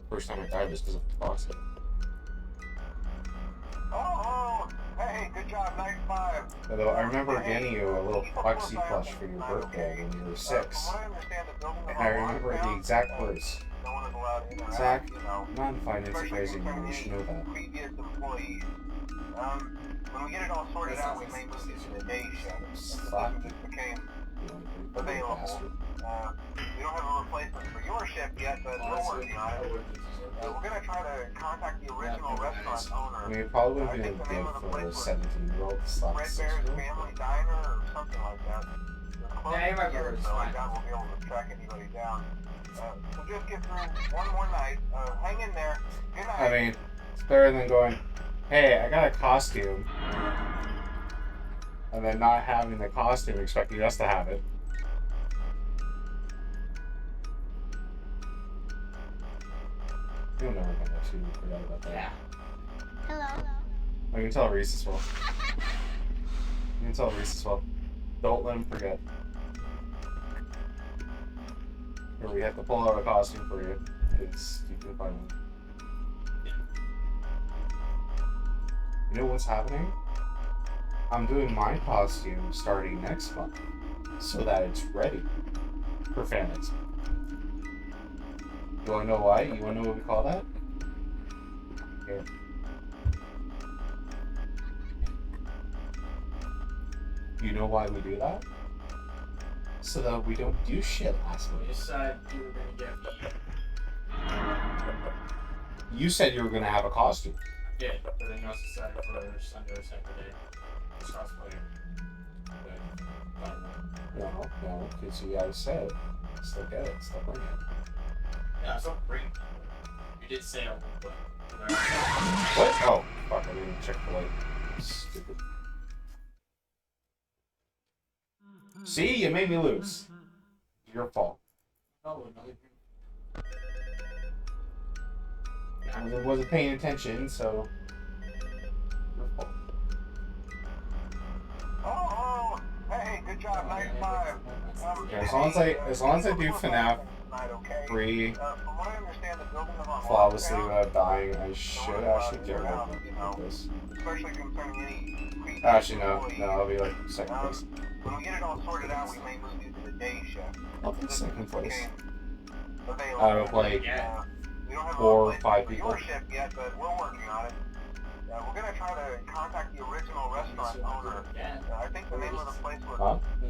First time I died was because of the box. Oh, hey, good job, nice 5. Although I remember getting you a little Foxy plush for your birthday when you were 6. From what I understand, the building And I remember the exact words. no one is allowed in or out, Zach, you know. non-finance advisor, you should know that. Previous employees. When we get it all sorted out, we may move this to the day shift. Fuck. This became You available. bastard. We don't have a replacement for your shift yet, but we're working on it. We're gonna try to contact the original restaurant I owner. mean, it probably would I have been think the name good of the for a place was 17-year-old to slap a Red Bear's 6-year-old. Family Diner or something like that. Yeah, I remember it was So I fine. doubt we'll be able to track anybody down. So just get through one more night. Hang in there. Good night. I mean, it's better than going, hey, I got a costume, and then not having the costume, expecting us to have it. You'll never get that too. Forgot about that. Yeah. Hello. I can tell Reese as well. You can tell Reese as well. Don't let him forget. Or we have to pull out a costume for you. It's you can find one. You know what's happening? I'm doing my costume starting next month, so that it's ready for Fan Expo. You wanna know why? You wanna know what we call that? Here. You know why we do that? So that we don't do shit last We week. decided you were gonna get me. You said you were gonna have a costume. Yeah, but then you also decided for Sunday or Saturday. Cosplay. No, because you guys said, still get it, still bring it. Yeah, so bring. You did say I would, but. What? Oh, fuck, I didn't check the light. Stupid. See, you made me lose. Your fault. Oh, another I wasn't paying attention, so. Your fault. Oh, hey, good job, nice 5. Yeah, as long as I do FNAF Okay. 3 From what I understand, the building is on flawlessly lockdown. without dying, I should actually get rid of this. Especially concerning any previous Actually, no, employees. I'll be like second place. When we get it all sorted out, we may move you to the day shift. I'll be second place. Available. Out of like Yeah. We don't have 4 or a 5 replacement for people. your shift yet, but we're working on it.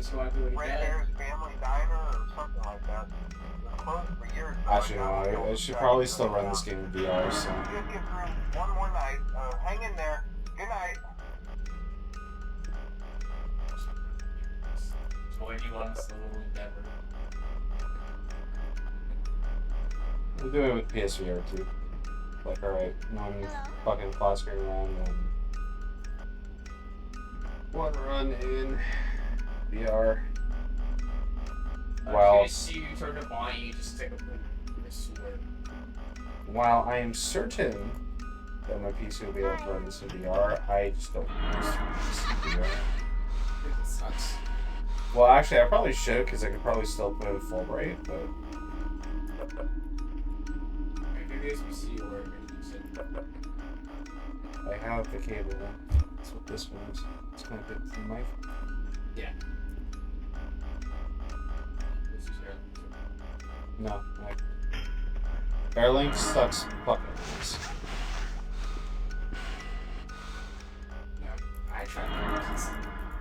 Just want to do it Freddy again. Bear's Family Diner or something like that. It was closed for years. But Actually, no, I should probably still run this game in VR, so... Just get through one more night. Hang in there. Good night. So when you want this little endeavor? I'm doing it with PSVR too. Like, alright, one fucking flat screen run and one run in VR. While, You see you turn to body, you just take a boom. I swear. while I am certain that my PC will be able to run this in VR, I just don't want this to run this in VR. It sucks. Well, actually, I probably should, because I could probably still put in full bright, but... Maybe USB-C or maybe use it. I have the cable. That's what this one is. It's connected to the mic. Yeah. This is here. No, Airlink sucks fucking ass. No, I tried to use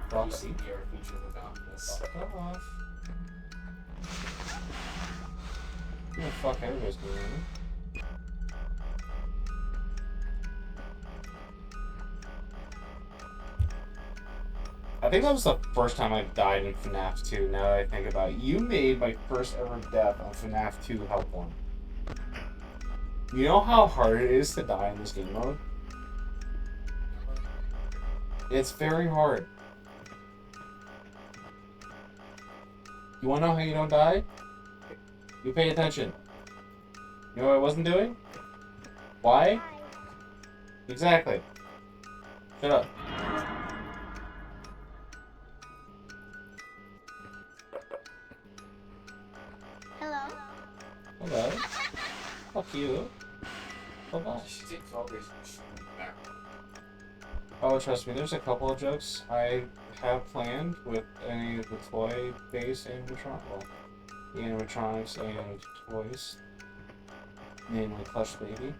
Foxy. VR feature without this. Fuck off. Who the fuck everybody's doing it? I think that was the first time I died in FNAF 2, now that I think about it. You made my first ever death on FNAF 2 Help 1. You know how hard it is to die in this game mode? It's very hard. You wanna know how you don't die? You pay attention. You know what I wasn't doing? Why? Exactly. Shut up. Hello? Hello. Fuck you. Bye-bye. She takes all this back. Oh, trust me, there's a couple of jokes I have planned with any of the toy-based animatronics. Well, the animatronics and toys. Namely Plush Baby.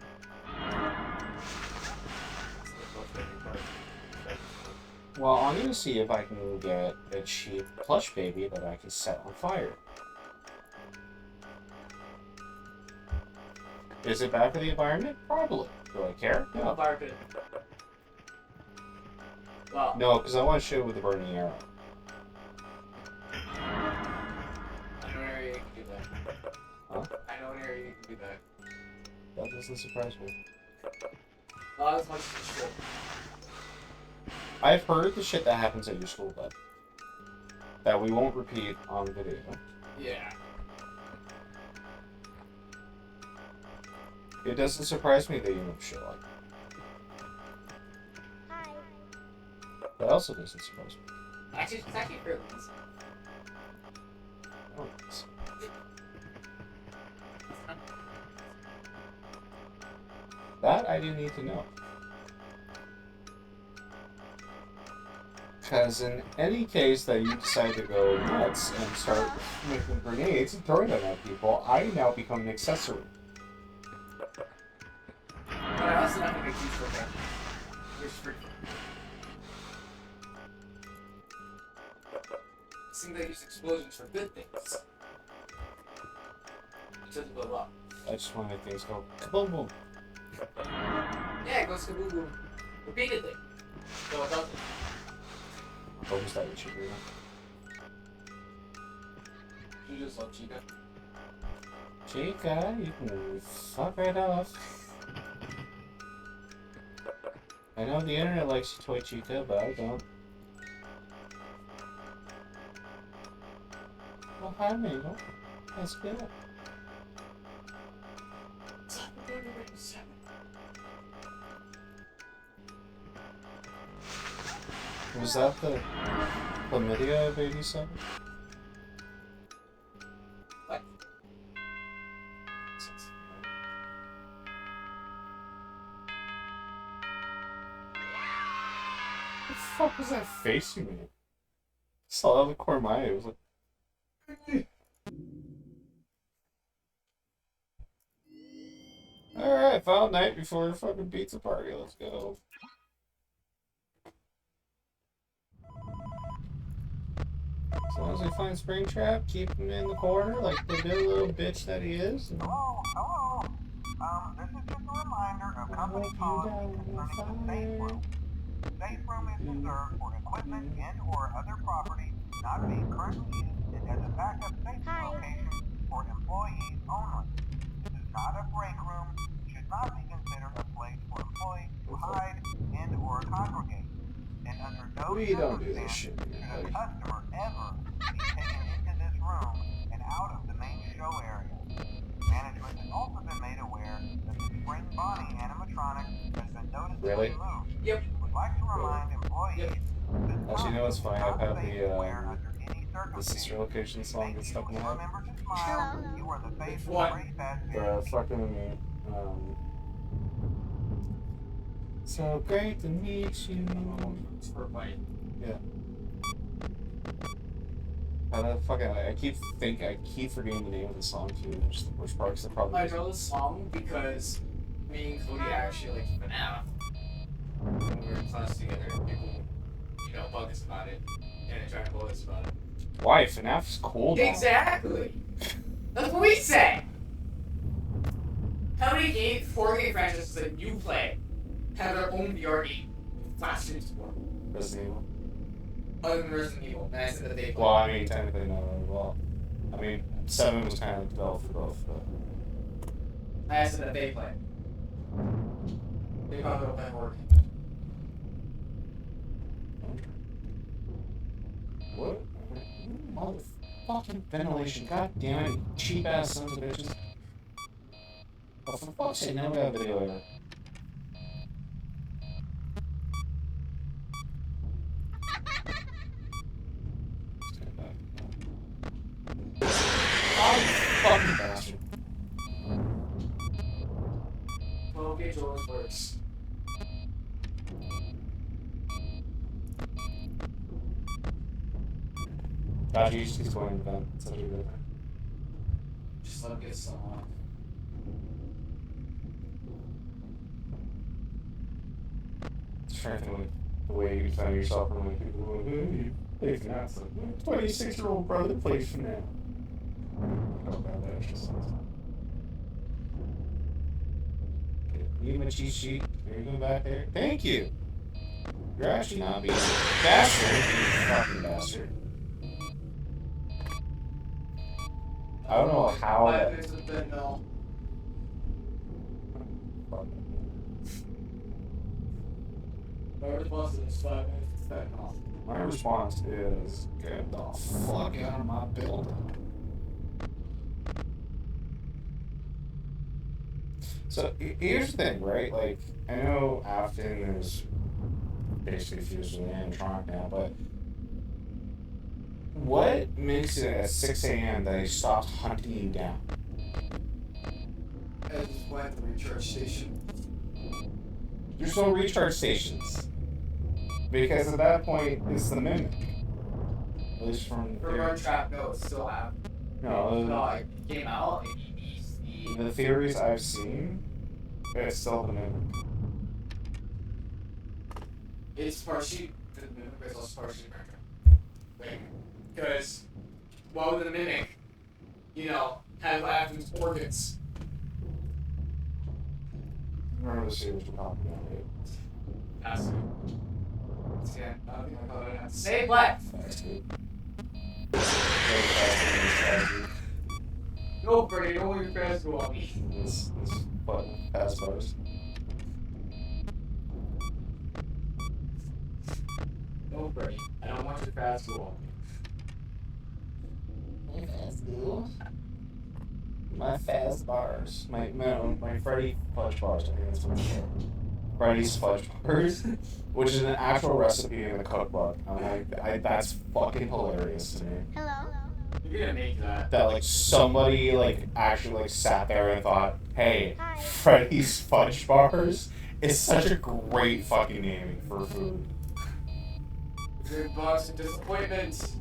Well, I'm gonna see if I can get a cheap Plush Baby that I can set on fire. Is it bad for the environment? Probably. Do I care? No. Well, No, because I want to shoot it with the burning arrow. I know an area you can do that. Huh? I know an area you can do that. That doesn't surprise me. Not as much as it should. I've heard the shit that happens at your school, but that we won't repeat on video. Yeah. It doesn't surprise me that you know shit like that. Hi. That also doesn't surprise me. Actually, it's actually fairly easy. Oh, it's- That I didn't need to know. Because in any case that you decide to go nuts and start making grenades and throwing them at people, I now become an accessory. But I also not gonna use for that. There's free. It seems they use explosions for good things. To blow up. I just want to make things go kaboom boom. Yeah, it goes kaboom boom. Repeatedly. So it doesn't. What was that with you, Bruno? You just love Chica. Chica, you can fuck right off. I know the internet likes Toy Chica, but I don't. Well, hi, Mabel. That's good. Was that the chlamydia of 87? What? What the fuck was that face you made? I saw out of the corner of my eye. It was like. Alright, final night before the fucking pizza party. Let's go. As long as we find Springtrap, keep him in the corner like the good little bitch that he is. And Hello, hello. This is just a reminder of company policy concerning the safe room. The safe room is reserved for equipment and or other property not being currently used and as a backup safety Hi. location for employees only. This is not a break room, should not be considered a place for employees to hide and or congregate. And under no We don't do this circumstance shit should here, a buddy. customer ever be taken into this room and out of the main show area. Management has also been made aware that the Spring Bonnie animatronic has been noticeably Really? moved. Yep. Would like to remind employees that Actually, you know what's funny? I've had safe the, to wear under any the circumstance. sister location song get stuck in my head. Remember to smile. Hello. You are the face of What? Freddy Fazbear. The fucking, so great to meet you. For fight. Yeah. I keep forgetting the name of the song too, which parts that probably. I know the song because me and Cody actually like FNAF. When we were in class together, people, bug us about it, and they try to bully us about it. Why? FNAF's cool. Now. Exactly! That's what we say! How many 4K franchises that you play have their own VR game classrooms for? Resident Evil. Other than Resident Evil, and I said that they play. Well, I mean, technically no. Well, I mean, 7 was kind of developed for both, but. I said that they play. They probably don't play horror. What? Motherfucking ventilation. God damn it, you cheap ass sons of bitches. Oh, for fuck's sake, now we got a video error. Oh, you fucking bastard. Well, Gage always works. Gosh, you just keep going with them. It's such a good thing. Just let him get some off. It's trying to think like the way you defend yourself from like people who hey, play FNAF. It's like, 26-year-old brother plays FNAF. How bad that shit sounds. Need my cheat sheet. Are you going back there? Thank you! You're actually not being a bastard, you fucking bastard. I don't know how that... 5 minutes of fentanyl. My response is 5 minutes of fentanyl. My response is, get the fuck out of my building. So, here's the thing, right? Like, I know Afton is basically fused with an animatronic now, but what makes it at 6 a.m. that he stopped hunting you down? I just went to the recharge station. There's no recharge stations. Because at that point, it's the mimic. At least from... For Run Trap, no, it's still out. No, It came out, and he needs the theories I've seen, it's still the mimic. It's partially the mimic, but it's also partially Run Trap. Because, why would the mimic, have Afton's organs? Remember the series we're talking about, right? That's it. Yeah, I don't think I call it enough. Say black! Fast food. Very fast food. No, Brady, don't let your fans go on me. This button, fast bars. No, Brady, I don't want your fans go on me. My fast boo. My fast bars. My Freddy fudge bars. I think that's what it's called. Freddy's fudge bars, which is an actual recipe in the cookbook. I'm like, that's fucking hilarious to me. Hello. You're gonna make that. That like somebody like actually like sat there and thought, hey, Hi. Freddy's fudge bars is such a great fucking name for food. Good box of disappointment.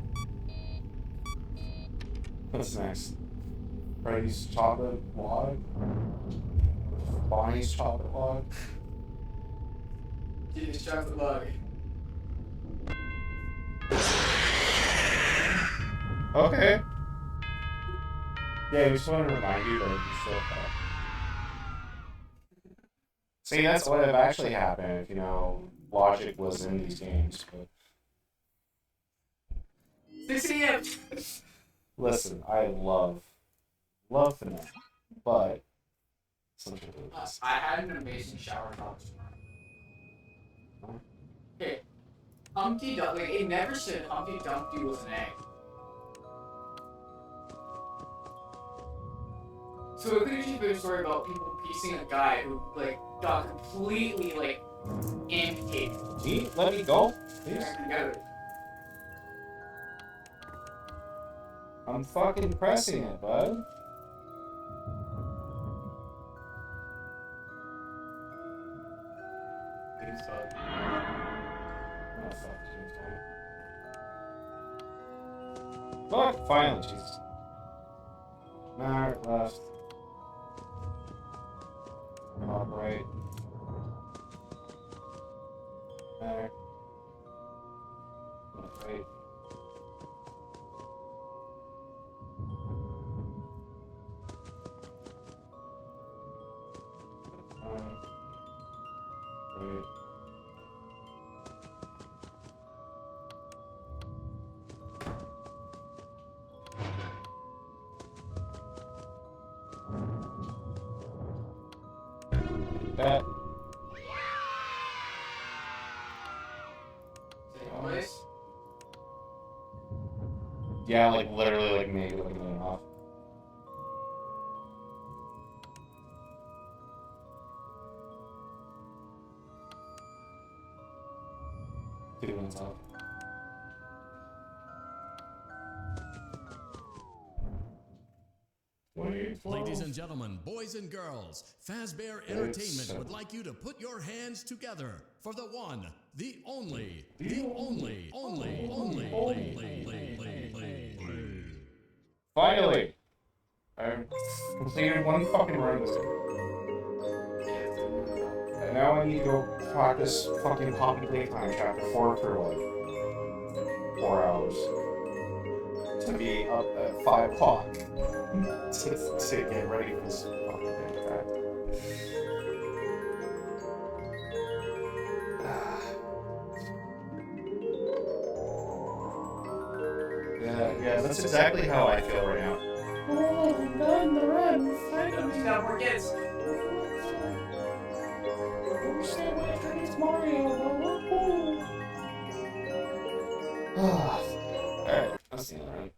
What's next? Freddy's chocolate log? Bonnie's chocolate log? Get this chocolate log. Okay. Yeah, we just want to remind you that you still have. See, that's what would have actually happened if, you know, logic was in these games. But 6 a.m. listen, I love FNAF, but I had an amazing shower thought this morning. Okay, Humpty Dumpty. Like, it never said Humpty Dumpty was an egg. So it could have just been a story about people piecing a guy who like got completely like amputated. Gee, let me go, please. Together. I'm fucking pressing it, bud. Fuck, finally, Jesus. Alright, left. Top right. There. Left, right. Right. That. Place? Yeah, like literally, like maybe like a minute off. Two minutes off. Ladies and gentlemen, boys and girls, Fazbear Entertainment would like you to put your hands together for the one, the only. Finally! I've completed one fucking run. And now I need to go practice fucking Poppy Playtime Chapter 4 for like 4 hours. To be up at 5 o'clock. to get ready for this fucking thing. Yeah, that's exactly how I feel right now. Oh, I'm done the run. Finally. You got more kids. Stay away from this Mario. Alright, that's the end, right?